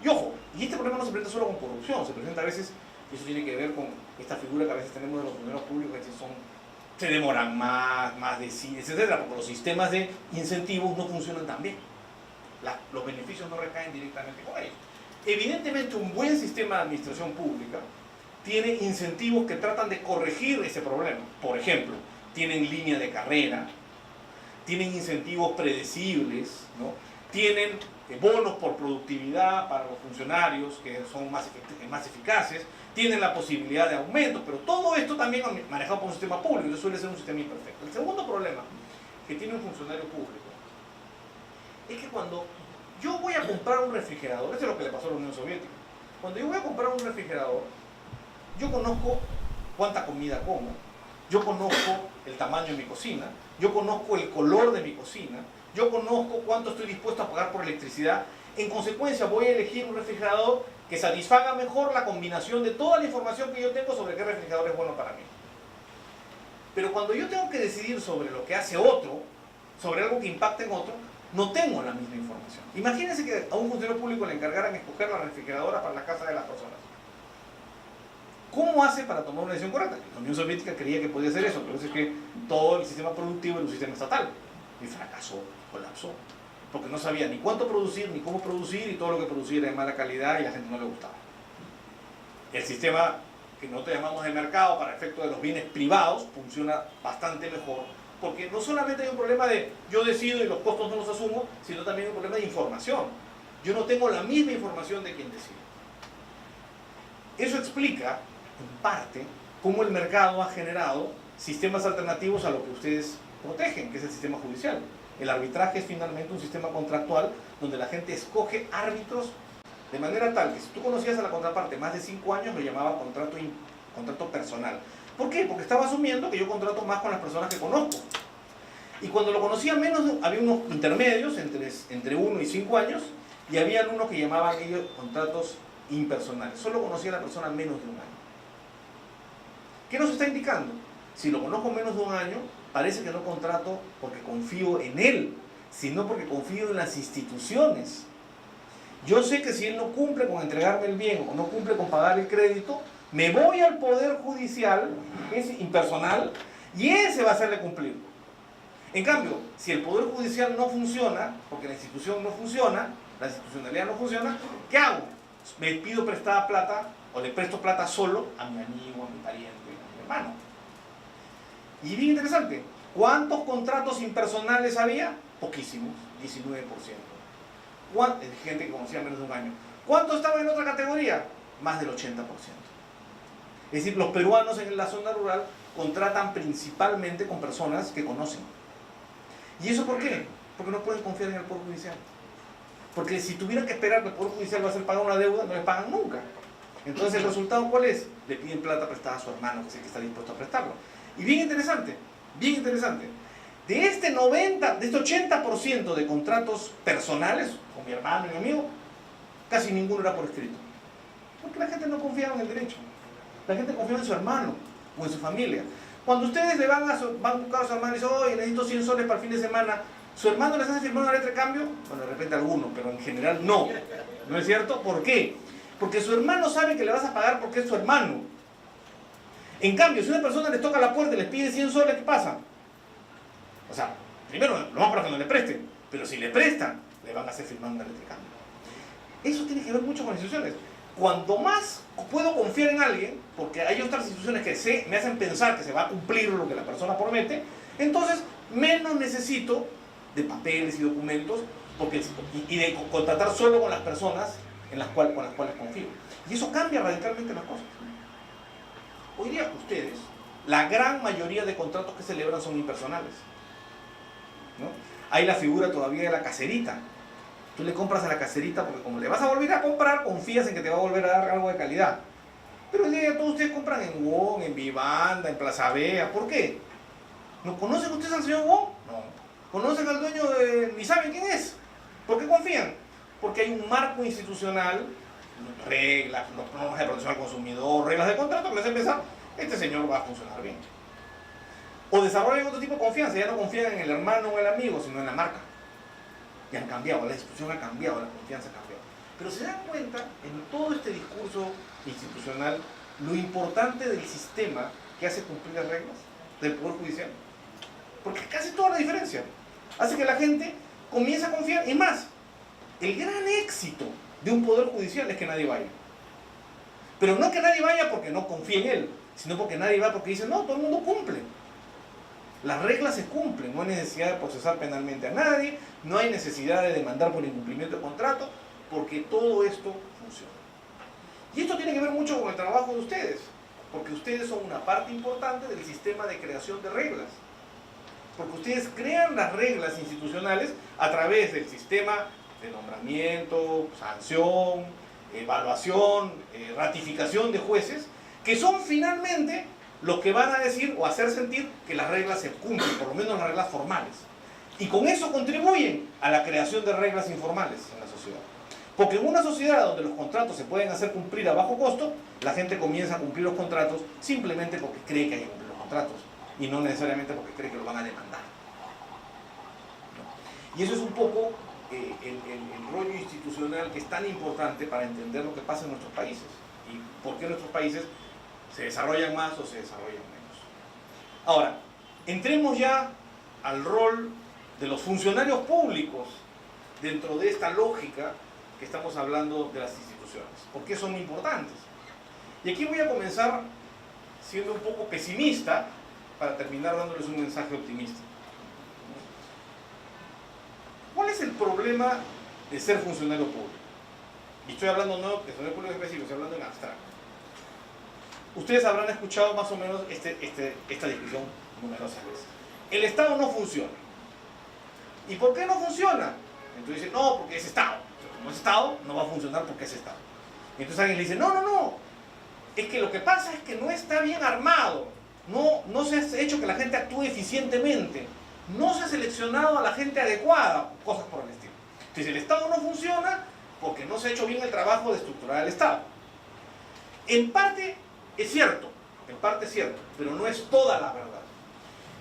Y ojo, y este problema no se presenta solo con corrupción, se presenta a veces, y eso tiene que ver con esta figura que a veces tenemos de los funcionarios públicos, que se demoran más decides, etc., porque los sistemas de incentivos no funcionan tan bien. Los beneficios no recaen directamente con ellos. Evidentemente, un buen sistema de administración pública tiene incentivos que tratan de corregir ese problema. Por ejemplo, tienen línea de carrera, tienen incentivos predecibles, ¿no? Tienen bonos por productividad para los funcionarios que son más eficaces, tienen la posibilidad de aumentos, pero todo esto también manejado por un sistema público, eso suele ser un sistema imperfecto. El segundo problema que tiene un funcionario público es que cuando yo voy a comprar un refrigerador, esto es lo que le pasó a la Unión Soviética, cuando yo voy a comprar un refrigerador, yo conozco cuánta comida como, yo conozco el tamaño de mi cocina, yo conozco el color de mi cocina, yo conozco cuánto estoy dispuesto a pagar por electricidad. En consecuencia, voy a elegir un refrigerador que satisfaga mejor la combinación de toda la información que yo tengo sobre qué refrigerador es bueno para mí. Pero cuando yo tengo que decidir sobre lo que hace otro, sobre algo que impacta en otro, no tengo la misma información. Imagínense que a un funcionario público le encargaran escoger la refrigeradora para la casa de las personas. ¿Cómo hace para tomar una decisión correcta? La Unión Soviética creía que podía hacer eso, pero es que todo el sistema productivo era un sistema estatal. Y fracasó, colapsó. Porque no sabía ni cuánto producir, ni cómo producir, y todo lo que producía era de mala calidad y a la gente no le gustaba. El sistema que nosotros llamamos de mercado para efecto de los bienes privados funciona bastante mejor, porque no solamente hay un problema de yo decido y los costos no los asumo, sino también un problema de información. Yo no tengo la misma información de quien decide. Eso explica, en parte, cómo el mercado ha generado sistemas alternativos a lo que ustedes protegen, que es el sistema judicial. El arbitraje es finalmente un sistema contractual donde la gente escoge árbitros de manera tal que si tú conocías a la contraparte más de 5 años, lo llamaban contrato personal. ¿Por qué? Porque estaba asumiendo que yo contrato más con las personas que conozco. Y cuando lo conocía menos, había unos intermedios entre 1 y 5 años, y había unos que llamaban ellos contratos impersonales. Solo conocía a la persona menos de un año. ¿Qué nos está indicando? Si lo conozco menos de un año, parece que no contrato porque confío en él, sino porque confío en las instituciones. Yo sé que si él no cumple con entregarme el bien o no cumple con pagar el crédito, me voy al Poder Judicial, que es impersonal, y ese va a hacerle cumplir. En cambio, si el Poder Judicial no funciona, porque la institución no funciona, la institucionalidad no funciona, ¿qué hago? Me pido prestada plata o le presto plata solo a mi amigo, a mi pariente, a mi hermano. Y bien interesante, ¿cuántos contratos impersonales había? Poquísimos, 19%. Gente que conocía menos de un año. ¿Cuánto estaba en otra categoría? Más del 80%. Es decir, los peruanos en la zona rural contratan principalmente con personas que conocen. ¿Y eso por qué? Porque no pueden confiar en el Poder Judicial. Porque si tuvieran que esperar que el Poder Judicial va a hacer pagar una deuda, no le pagan nunca. Entonces, ¿el resultado cuál es? Le piden plata prestada a su hermano, que es el que está dispuesto a prestarlo. Y bien interesante, bien interesante. De este 80% de contratos personales, con mi hermano y mi amigo, casi ninguno era por escrito. Porque la gente no confiaba en el derecho. La gente confiaba en su hermano o en su familia. Cuando ustedes le van a buscar a su hermano y dicen, oye, necesito 100 soles para el fin de semana, ¿su hermano les hace firmar una letra de cambio? Bueno, de repente alguno, pero en general no. ¿No es cierto? ¿Por qué? Porque su hermano sabe que le vas a pagar porque es su hermano. En cambio, si una persona les toca la puerta y les pide 100 soles, ¿qué pasa? O sea, primero, lo más probable es que no le presten, pero si le prestan, le van a hacer firmar una letra de cambio. Eso tiene que ver mucho con las instituciones. Cuando más puedo confiar en alguien, porque hay otras instituciones que me hacen pensar que se va a cumplir lo que la persona promete, entonces menos necesito de papeles y documentos y de contratar solo con las personas con las cuales confío. Y eso cambia radicalmente las cosas. Hoy día ustedes, la gran mayoría de contratos que celebran son impersonales, ¿no? Hay la figura todavía de la caserita. Tú le compras a la caserita porque como le vas a volver a comprar, confías en que te va a volver a dar algo de calidad. Pero hoy día todos ustedes compran en Wong, en Vivanda, en Plaza Vea. ¿Por qué? ¿No conocen ustedes al señor Wong? No. ¿Conocen al dueño ni saben quién es? ¿Por qué confían? Porque hay un marco institucional, reglas, los normas de protección al consumidor, reglas de contrato que les hacen pensar, este señor va a funcionar bien. O desarrollan otro tipo de confianza, ya no confían en el hermano o el amigo, sino en la marca. Y han cambiado, la institución ha cambiado, la confianza ha cambiado. Pero se dan cuenta, en todo este discurso institucional, lo importante del sistema que hace cumplir las reglas del Poder Judicial. Porque casi toda la diferencia hace que la gente comience a confiar. Y más, el gran éxito de un Poder Judicial es que nadie vaya. Pero no que nadie vaya porque no confíe en él, sino porque nadie va porque dice, no, todo el mundo cumple. Las reglas se cumplen, no hay necesidad de procesar penalmente a nadie, no hay necesidad de demandar por incumplimiento de contrato, porque todo esto funciona. Y esto tiene que ver mucho con el trabajo de ustedes, porque ustedes son una parte importante del sistema de creación de reglas. Porque ustedes crean las reglas institucionales a través del sistema de nombramiento, sanción, evaluación, ratificación de jueces, que son finalmente los que van a decir o hacer sentir que las reglas se cumplen, por lo menos las reglas formales. Y con eso contribuyen a la creación de reglas informales en la sociedad. Porque en una sociedad donde los contratos se pueden hacer cumplir a bajo costo, la gente comienza a cumplir los contratos simplemente porque cree que hay que cumplir los contratos y no necesariamente porque cree que lo van a demandar. ¿No? Y eso es un poco el rollo institucional que es tan importante para entender lo que pasa en nuestros países y por qué nuestros países se desarrollan más o se desarrollan menos. Ahora, entremos ya al rol de los funcionarios públicos dentro de esta lógica que estamos hablando de las instituciones. ¿Por qué son importantes? Y aquí voy a comenzar siendo un poco pesimista para terminar dándoles un mensaje optimista. ¿Cuál es el problema de ser funcionario público? Y estoy hablando no de funcionario público específico, estoy hablando en abstracto. Ustedes habrán escuchado más o menos esta discusión numerosas veces. El Estado no funciona. ¿Y por qué no funciona? Entonces dicen, no, porque es Estado. Como es Estado, no va a funcionar porque es Estado. Y entonces alguien le dice, no. Es que lo que pasa es que no está bien armado. No se ha hecho que la gente actúe eficientemente. No se ha seleccionado a la gente adecuada. Cosas por el estilo. Entonces el Estado no funciona porque no se ha hecho bien el trabajo de estructurar el Estado. En parte es cierto, pero no es toda la verdad.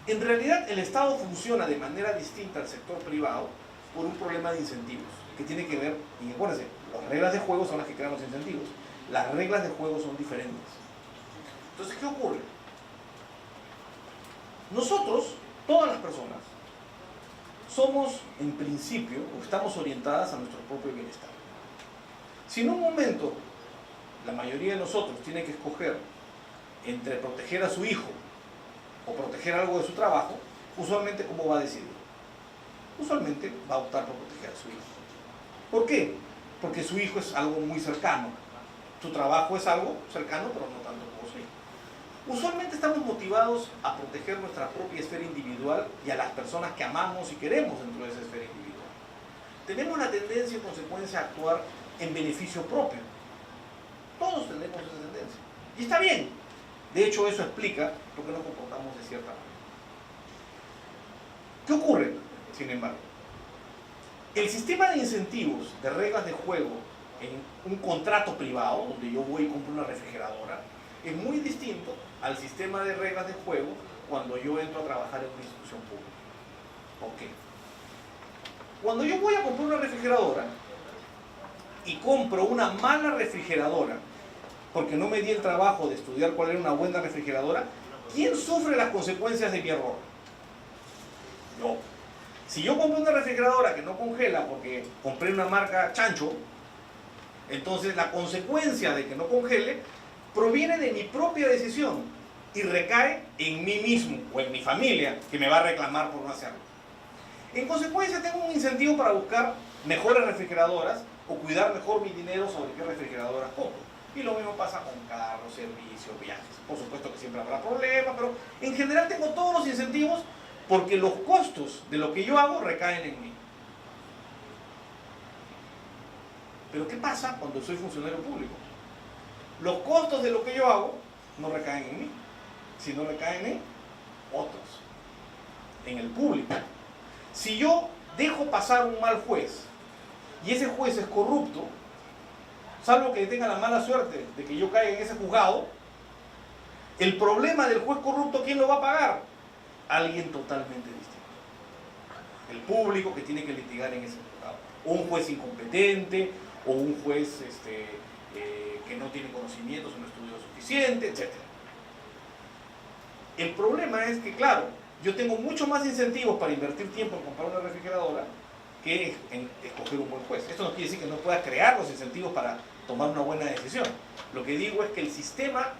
En realidad el Estado funciona de manera distinta al sector privado por un problema de incentivos, que tiene que ver, y acuérdense, las reglas de juego son las que crean los incentivos. Las reglas de juego son diferentes. Entonces, ¿qué ocurre? Nosotros, todas las personas, somos en principio, o estamos orientadas a nuestro propio bienestar. Si en un momento la mayoría de nosotros tiene que escoger entre proteger a su hijo o proteger algo de su trabajo, usualmente ¿cómo va a decidir? Usualmente va a optar por proteger a su hijo. ¿Por qué? Porque su hijo es algo muy cercano. Su trabajo es algo cercano, pero no tanto como su hijo. Usualmente estamos motivados a proteger nuestra propia esfera individual y a las personas que amamos y queremos dentro de esa esfera individual. Tenemos la tendencia, en consecuencia, a actuar en beneficio propio. Todos tenemos esa tendencia. Y está bien. De hecho, eso explica por qué nos comportamos de cierta manera. ¿Qué ocurre, sin embargo? El sistema de incentivos, de reglas de juego en un contrato privado, donde yo voy y compro una refrigeradora, es muy distinto al sistema de reglas de juego cuando yo entro a trabajar en una institución pública. ¿Por qué? Cuando yo voy a comprar una refrigeradora y compro una mala refrigeradora porque no me di el trabajo de estudiar cuál era una buena refrigeradora, ¿quién sufre las consecuencias de mi error? Yo. Si yo compro una refrigeradora que no congela porque compré una marca chancho, entonces la consecuencia de que no congele proviene de mi propia decisión y recae en mí mismo o en mi familia, que me va a reclamar por no hacerlo. En consecuencia tengo un incentivo para buscar mejores refrigeradoras o cuidar mejor mi dinero sobre qué refrigeradoras compro. Y lo mismo pasa con carros, servicios, viajes. Por supuesto que siempre habrá problemas, pero en general tengo todos los incentivos porque los costos de lo que yo hago recaen en mí. Pero ¿qué pasa cuando soy funcionario público? Los costos de lo que yo hago no recaen en mí, sino recaen en otros, en el público. Si yo dejo pasar un mal juez y ese juez es corrupto, salvo que tenga la mala suerte de que yo caiga en ese juzgado, el problema del juez corrupto, ¿quién lo va a pagar? Alguien totalmente distinto. El público que tiene que litigar en ese juzgado. O un juez incompetente, o un juez que no tiene conocimientos o no estudió suficiente, etc. El problema es que, claro, yo tengo mucho más incentivos para invertir tiempo en comprar una refrigeradora que en escoger un buen juez. Esto no quiere decir que no pueda crear los incentivos para tomar una buena decisión. Lo que digo es que el sistema,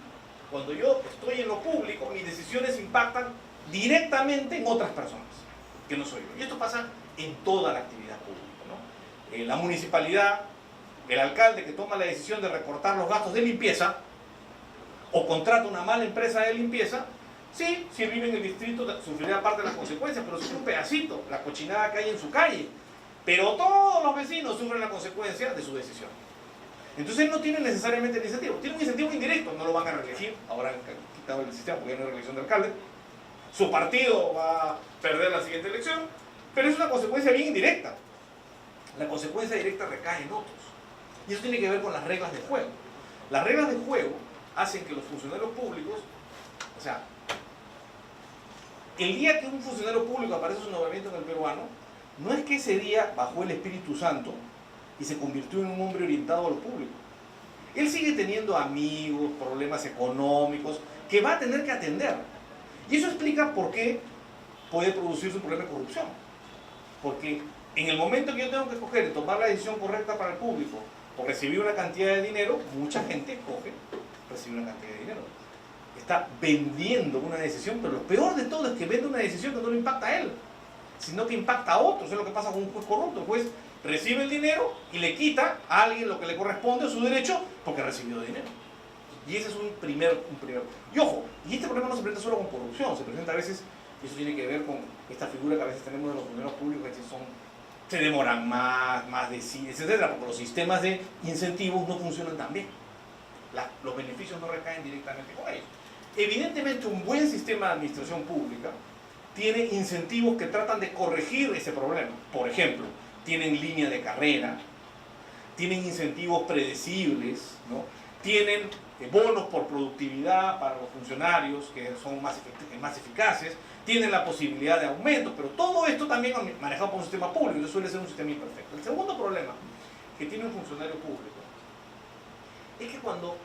cuando yo estoy en lo público, mis decisiones impactan directamente en otras personas, que no soy yo. Y esto pasa en toda la actividad pública, ¿no? La municipalidad, el alcalde que toma la decisión de recortar los gastos de limpieza o contrata una mala empresa de limpieza, sí, si vive en el distrito sufrirá parte de las consecuencias, pero sufre un pedacito, la cochinada que hay en su calle. Pero todos los vecinos sufren la consecuencia de su decisión. Entonces no tienen necesariamente el incentivo, tienen un incentivo indirecto, no lo van a reelegir, ahora afectado el sistema porque ya no hay reelección de alcalde. Su partido va a perder la siguiente elección, pero es una consecuencia bien indirecta. La consecuencia directa recae en otros. Y eso tiene que ver con las reglas de juego. Las reglas de juego hacen que los funcionarios públicos, o sea, el día que un funcionario público aparece su nombramiento en el peruano, no es que ese día bajó el Espíritu Santo y se convirtió en un hombre orientado a lo público. Él sigue teniendo amigos, problemas económicos, que va a tener que atender. Y eso explica por qué puede producirse un problema de corrupción. Porque en el momento que yo tengo que escoger y tomar la decisión correcta para el público, por recibir una cantidad de dinero, mucha gente escoge recibir una cantidad de dinero. Está vendiendo una decisión, pero lo peor de todo es que vende una decisión que no le impacta a él, sino que impacta a otros. Es lo que pasa con un juez corrupto. El juez recibe el dinero y le quita a alguien lo que le corresponde, su derecho, porque recibió dinero. Y ese es un primer. Y ojo, y este problema no se presenta solo con corrupción, se presenta a veces, y eso tiene que ver con esta figura que a veces tenemos de los funcionarios públicos, que se demoran más de sí, etcétera, porque los sistemas de incentivos no funcionan tan bien. Los beneficios no recaen directamente con ellos. Evidentemente, un buen sistema de administración pública tiene incentivos que tratan de corregir ese problema. Por ejemplo, tienen línea de carrera, tienen incentivos predecibles, ¿no? Tienen bonos por productividad para los funcionarios que son más eficaces, tienen la posibilidad de aumento, pero todo esto también manejado por un sistema público, eso suele ser un sistema imperfecto. El segundo problema que tiene un funcionario público es que cuando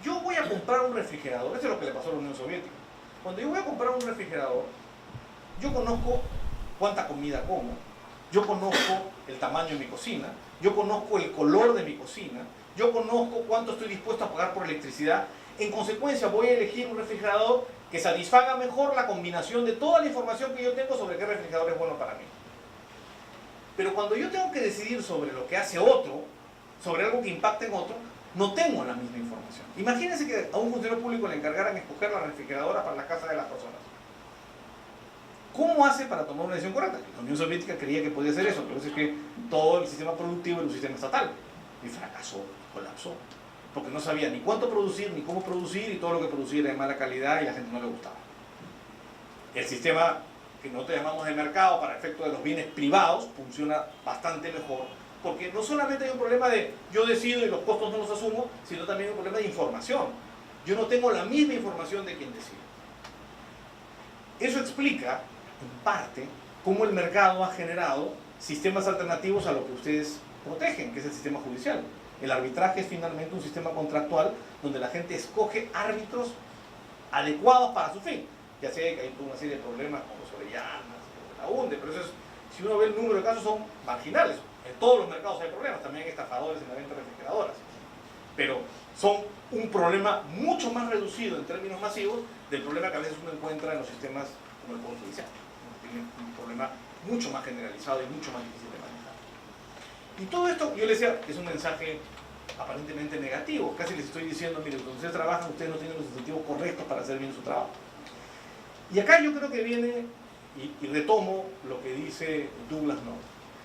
yo voy a comprar un refrigerador, esto es lo que le pasó a la Unión Soviética, cuando yo voy a comprar un refrigerador, yo conozco cuánta comida como, yo conozco el tamaño de mi cocina, yo conozco el color de mi cocina, yo conozco cuánto estoy dispuesto a pagar por electricidad. En consecuencia, voy a elegir un refrigerador que satisfaga mejor la combinación de toda la información que yo tengo sobre qué refrigerador es bueno para mí. Pero cuando yo tengo que decidir sobre lo que hace otro, sobre algo que impacta en otro, no tengo la misma información. Imagínense que a un funcionario público le encargaran escoger la refrigeradora para la casa de las personas. ¿Cómo hace para tomar una decisión correcta? La Unión Soviética creía que podía hacer eso, pero es que todo el sistema productivo era un sistema estatal. Y fracasó, colapsó. Porque no sabía ni cuánto producir, ni cómo producir, y todo lo que producía era de mala calidad y a la gente no le gustaba. El sistema que nosotros llamamos de mercado para efecto de los bienes privados funciona bastante mejor, porque no solamente hay un problema de yo decido y los costos no los asumo, sino también un problema de información. Yo no tengo la misma información de quien decide. Eso explica, en parte, cómo el mercado ha generado sistemas alternativos a lo que ustedes protegen, que es el sistema judicial. El arbitraje es finalmente un sistema contractual donde la gente escoge árbitros adecuados para su fin. Ya sé que hay toda una serie de problemas como los Orellanas, la UNDE, pero eso es, si uno ve el número de casos son marginales. En todos los mercados hay problemas, también hay estafadores en la venta de refrigeradoras. Pero son un problema mucho más reducido en términos masivos del problema que a veces uno encuentra en los sistemas como el Poder Judicial. Tiene un problema mucho más generalizado y mucho más difícil de manejar. Y todo esto, yo les decía, es un mensaje aparentemente negativo. Casi les estoy diciendo, miren, cuando ustedes trabajan, ustedes no tienen los incentivos correctos para hacer bien su trabajo. Y acá yo creo que viene, y retomo lo que dice Douglas North.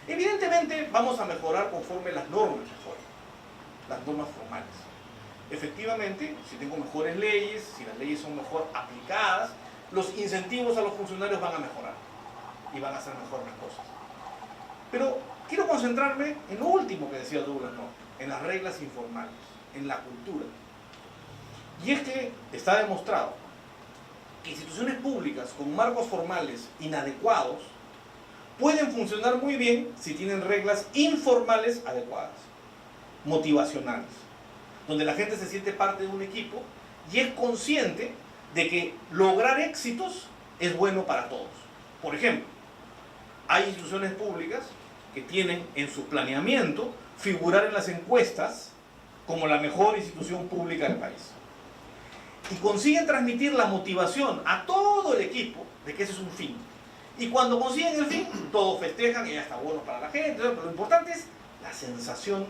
Evidentemente vamos a mejorar conforme las normas mejoren, las normas formales. Efectivamente, si tengo mejores leyes, si las leyes son mejor aplicadas, los incentivos a los funcionarios van a mejorar y van a hacer mejor las cosas. Pero quiero concentrarme en lo último que decía Douglas North, en las reglas informales, en la cultura. Y es que está demostrado que instituciones públicas con marcos formales inadecuados pueden funcionar muy bien si tienen reglas informales adecuadas, motivacionales, donde la gente se siente parte de un equipo y es consciente de que lograr éxitos es bueno para todos. Por ejemplo, hay instituciones públicas que tienen en su planeamiento figurar en las encuestas como la mejor institución pública del país. Y consiguen transmitir la motivación a todo el equipo de que ese es un fin. Y cuando consiguen el fin, todos festejan y ya está bueno para la gente, pero lo importante es la sensación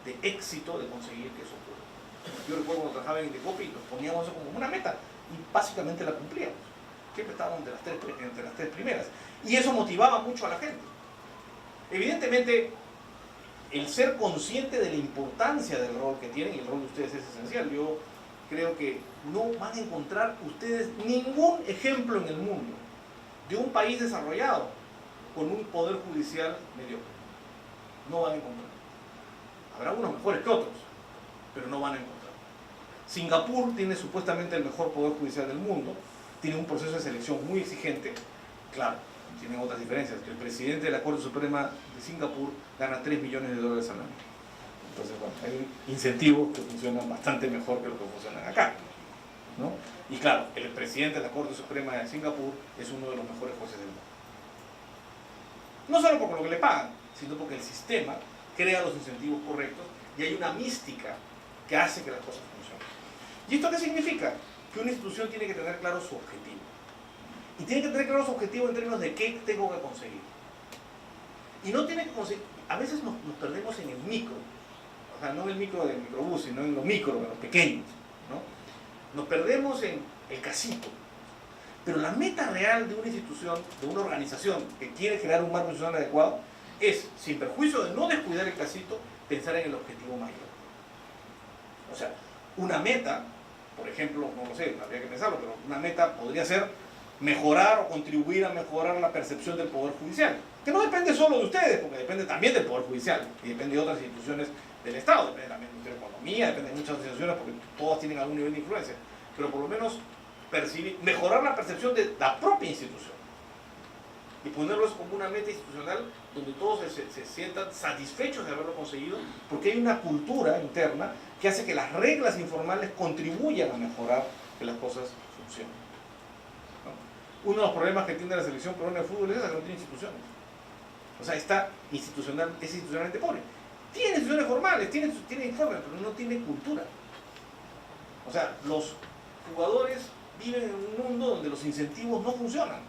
de éxito de conseguir que eso ocurra. Yo recuerdo cuando trabajaba en Indecopi, nos poníamos eso como una meta y básicamente la cumplíamos. Siempre estábamos entre las tres primeras. Y eso motivaba mucho a la gente. Evidentemente, el ser consciente de la importancia del rol que tienen, y el rol de ustedes es esencial. Yo creo que no van a encontrar ustedes ningún ejemplo en el mundo de un país desarrollado con un poder judicial mediocre. No van a encontrar. Habrá unos mejores que otros, pero no van a encontrar. Singapur tiene supuestamente el mejor poder judicial del mundo, tiene un proceso de selección muy exigente. Claro, tienen otras diferencias. El presidente de la Corte Suprema de Singapur gana $3 millones al año. Entonces, bueno, hay incentivos que funcionan bastante mejor que los que funcionan acá, ¿no? Y claro, el presidente de la Corte Suprema de Singapur es uno de los mejores jueces del mundo. No solo por lo que le pagan, sino porque el sistema crea los incentivos correctos y hay una mística que hace que las cosas funcionen. ¿Y esto qué significa? Que una institución tiene que tener claro su objetivo. Y tiene que tener claro su objetivo en términos de qué tengo que conseguir. Y no tiene que conseguir... A veces nos perdemos en el micro. O sea, no en el micro del microbús, sino en lo micro, en lo pequeño, ¿no? Nos perdemos en el casito. Pero la meta real de una institución, de una organización que quiere crear un marco institucional adecuado, es, sin perjuicio de no descuidar el casito, pensar en el objetivo mayor. O sea, una meta, por ejemplo, no lo sé, habría que pensarlo, pero una meta podría ser mejorar o contribuir a mejorar la percepción del Poder Judicial, que no depende solo de ustedes, porque depende también del Poder Judicial, y depende de otras instituciones del Estado, depende también del Ministerio de Economía, depende de muchas instituciones, porque todas tienen algún nivel de influencia, pero por lo menos mejorar la percepción de la propia institución, y ponerlo como una meta institucional donde todos se sientan satisfechos de haberlo conseguido, porque hay una cultura interna que hace que las reglas informales contribuyan a mejorar que las cosas funcionen. Uno de los problemas que tiene la selección peruana de fútbol es que no tiene instituciones. O sea, es institucionalmente pobre. Tiene instituciones formales, tiene informes, pero no tiene cultura. O sea, los jugadores viven en un mundo donde los incentivos no funcionan.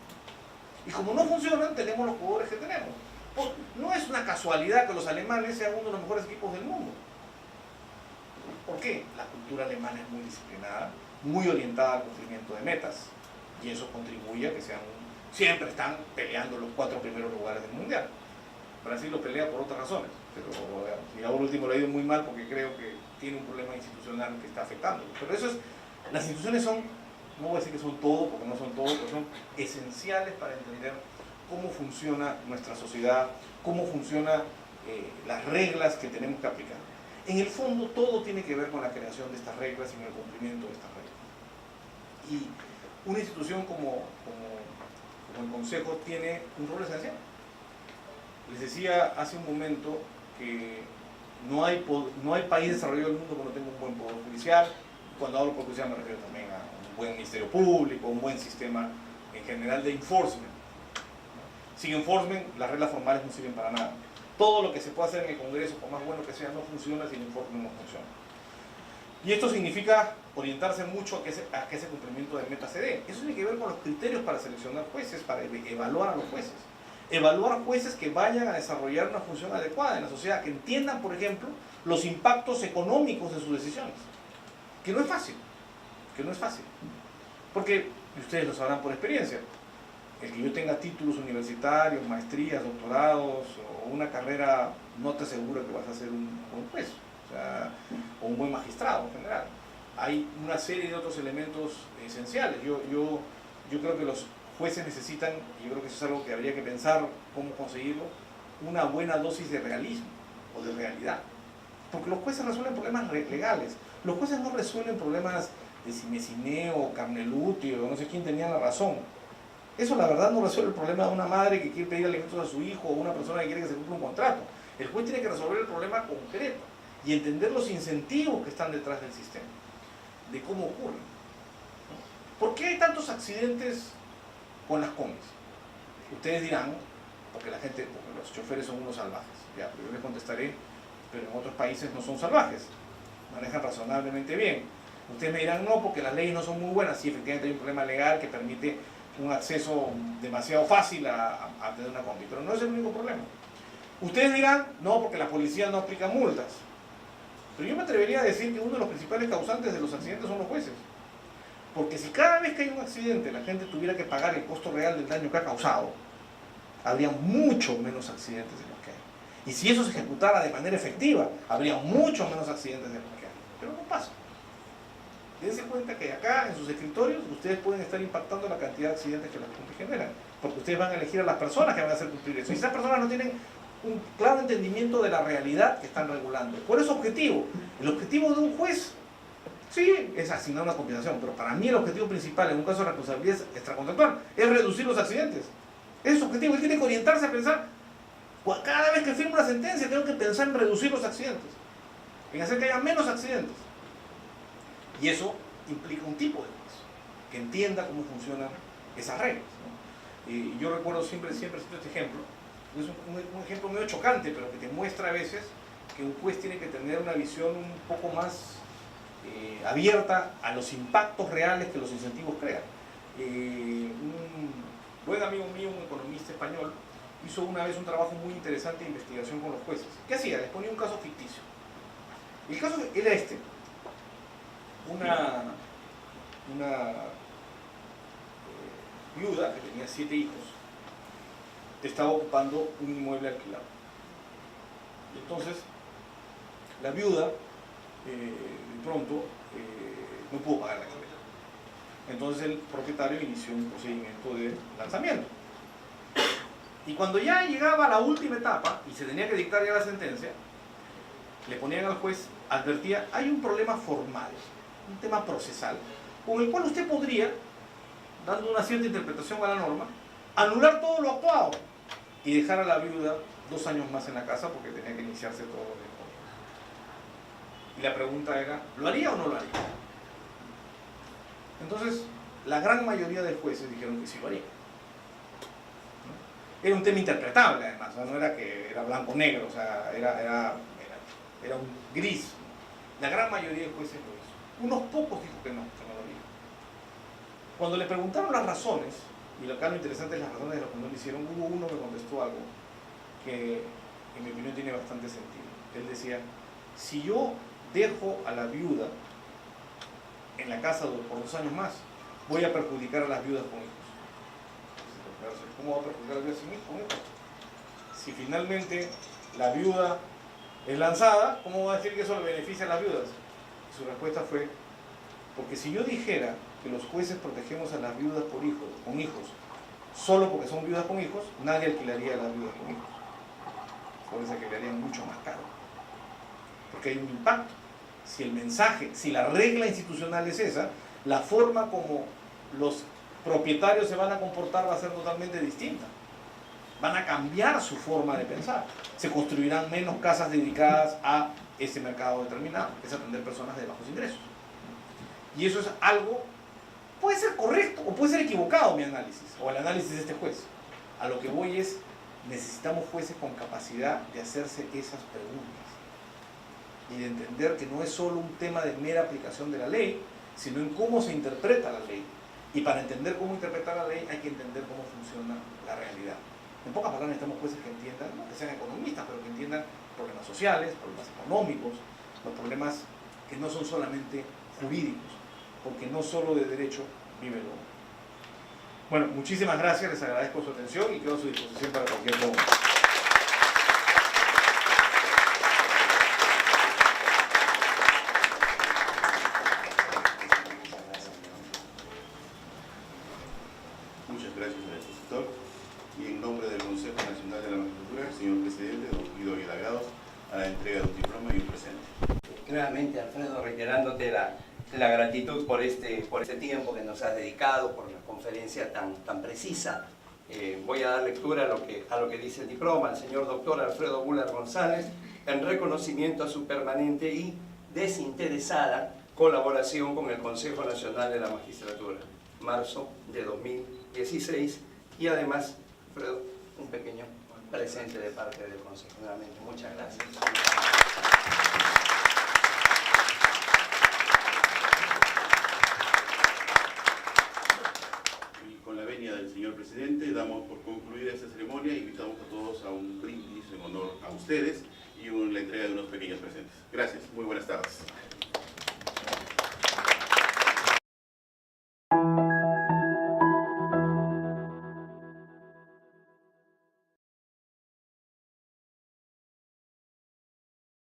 Y como no funcionan, tenemos los jugadores que tenemos. Pues, no es una casualidad que los alemanes sean uno de los mejores equipos del mundo. ¿Por qué? La cultura alemana es muy disciplinada, muy orientada al cumplimiento de metas. Y eso contribuye a que siempre están peleando los 4 primeros lugares del mundial. Brasil lo pelea por otras razones, pero y ahora último lo ha ido muy mal porque creo que tiene un problema institucional que está afectando. Pero eso es, las instituciones son, no voy a decir que son todo, porque no son todo, pero son esenciales para entender cómo funciona nuestra sociedad, cómo funcionan las reglas que tenemos que aplicar. En el fondo todo tiene que ver con la creación de estas reglas y con el cumplimiento de estas reglas. Y una institución como el Consejo tiene un rol esencial. Les decía hace un momento que no hay país desarrollado del mundo que no tenga un buen poder judicial. Cuando hablo de poder judicial me refiero también a un buen ministerio público, un buen sistema en general de enforcement. Sin enforcement, las reglas formales no sirven para nada. Todo lo que se puede hacer en el Congreso, por más bueno que sea, no funciona si el enforcement no funciona. Y esto significa orientarse mucho a que ese cumplimiento de metas se dé. Eso tiene que ver con los criterios para seleccionar jueces, para evaluar a los jueces. Evaluar jueces que vayan a desarrollar una función adecuada en la sociedad, que entiendan, por ejemplo, los impactos económicos de sus decisiones. Que no es fácil, Porque, y ustedes lo sabrán por experiencia, el que yo tenga títulos universitarios, maestrías, doctorados o una carrera no te asegura que vas a ser un buen juez. O un buen magistrado en general. Hay una serie de otros elementos esenciales. Yo creo que los jueces necesitan, y yo creo que eso es algo que habría que pensar cómo conseguirlo, una buena dosis de realismo o de realidad. Porque los jueces resuelven problemas legales. Los jueces no resuelven problemas de Cinecineo o Carneluti o no sé quién tenía la razón. Eso la verdad no resuelve el problema de una madre que quiere pedir alimentos a su hijo o una persona que quiere que se cumpla un contrato. El juez tiene que resolver el problema concreto y entender los incentivos que están detrás del sistema, de cómo ocurren. ¿Por qué hay tantos accidentes con las combis? Ustedes dirán, porque los choferes son unos salvajes. Ya, yo les contestaré, pero en otros países no son salvajes, manejan razonablemente bien. Ustedes me dirán, no, porque las leyes no son muy buenas. Sí, efectivamente hay un problema legal que permite un acceso demasiado fácil a tener una combi, pero no es el único problema. Ustedes dirán, no, porque la policía no aplica multas. Pero yo me atrevería a decir que uno de los principales causantes de los accidentes son los jueces. Porque si cada vez que hay un accidente la gente tuviera que pagar el costo real del daño que ha causado, habría mucho menos accidentes de los que hay. Y si eso se ejecutara de manera efectiva, habría mucho menos accidentes de los que hay. Pero no pasa. dense cuenta que acá en sus escritorios ustedes pueden estar impactando la cantidad de accidentes que las cumples generan, porque ustedes van a elegir a las personas que van a hacer cumplir eso. Y esas personas no tienen un claro entendimiento de la realidad que están regulando. ¿Cuál es su objetivo? El objetivo de un juez, sí, es asignar una compensación, pero para mí el objetivo principal en un caso de responsabilidad extracontractual es reducir los accidentes. Ese es su objetivo. Él tiene que orientarse a pensar, cada vez que firmo una sentencia tengo que pensar en reducir los accidentes, en hacer que haya menos accidentes. Y eso implica un tipo de juez que entienda cómo funcionan esas reglas, ¿no? Y yo recuerdo siempre cito este ejemplo. Es un ejemplo medio chocante, pero que te muestra a veces que un juez tiene que tener una visión un poco más abierta a los impactos reales que los incentivos crean. Un buen amigo mío, un economista español, hizo una vez un trabajo muy interesante de investigación con los jueces. ¿Qué hacía? Les ponía un caso ficticio. El caso era este. Una viuda que tenía 7 hijos estaba ocupando un inmueble alquilado. Y entonces la viuda de pronto no pudo pagar la alquiler. Entonces el propietario inició un procedimiento de lanzamiento. Y cuando ya llegaba a la última etapa y se tenía que dictar ya la sentencia, le ponían al juez, advertía, hay un problema formal, un tema procesal, con el cual usted podría, dando una cierta interpretación a la norma, anular todo lo actuado y dejar a la viuda 2 años más en la casa porque tenía que iniciarse todo de nuevo. Y la pregunta era, ¿lo haría o no lo haría? Entonces, la gran mayoría de jueces dijeron que sí lo haría. Era un tema interpretable además, o sea, no era que era blanco o negro, o sea, era un gris. La gran mayoría de jueces lo hizo. Unos pocos dijo que no lo haría. Cuando le preguntaron las razones, y acá lo interesante es las razones de lo que no lo hicieron, hubo uno que contestó algo que en mi opinión tiene bastante sentido. Él decía, si yo dejo a la viuda en la casa por 2 años más, voy a perjudicar a las viudas con hijos. ¿Cómo va a perjudicar a las viudas sin hijos? Si finalmente la viuda es lanzada, ¿cómo va a decir que eso le beneficia a las viudas? Y su respuesta fue, porque si yo dijera que los jueces protegemos a las viudas con hijos, solo porque son viudas con hijos, nadie alquilaría a las viudas con hijos. Por eso alquilarían mucho más caro. Porque hay un impacto. Si el mensaje, si la regla institucional es esa, la forma como los propietarios se van a comportar va a ser totalmente distinta. Van a cambiar su forma de pensar. Se construirán menos casas dedicadas a ese mercado determinado, que es atender personas de bajos ingresos. Y eso es algo, puede ser correcto o puede ser equivocado mi análisis, o el análisis de este juez. A lo que voy es, necesitamos jueces con capacidad de hacerse esas preguntas y de entender que no es solo un tema de mera aplicación de la ley, sino en cómo se interpreta la ley. Y para entender cómo interpretar la ley hay que entender cómo funciona la realidad. En pocas palabras necesitamos jueces que entiendan, no que sean economistas, pero que entiendan problemas sociales, problemas económicos, los problemas que no son solamente jurídicos, porque no solo de derecho vive el hombre. Bueno, muchísimas gracias, les agradezco su atención y quedo a su disposición para cualquier pregunta. Muchas gracias al expositor y en nombre del Consejo Nacional de la Magistratura, señor presidente, don Guido Villagrado, a la entrega de un diploma y un presente. Nuevamente, Alfredo, reiterándote la gratitud por este tiempo que nos has dedicado, por la conferencia tan precisa. Voy a dar lectura a lo que dice el diploma. El señor doctor Alfredo Buller González, en reconocimiento a su permanente y desinteresada colaboración con el Consejo Nacional de la Magistratura, marzo de 2016, y además, Alfredo, un pequeño presente de parte del Consejo. Nuevamente, muchas gracias. Con la venia del señor presidente, damos por concluida esta ceremonia e invitamos a todos a un brindis en honor a ustedes y la entrega de unos pequeños presentes. Gracias, muy buenas tardes.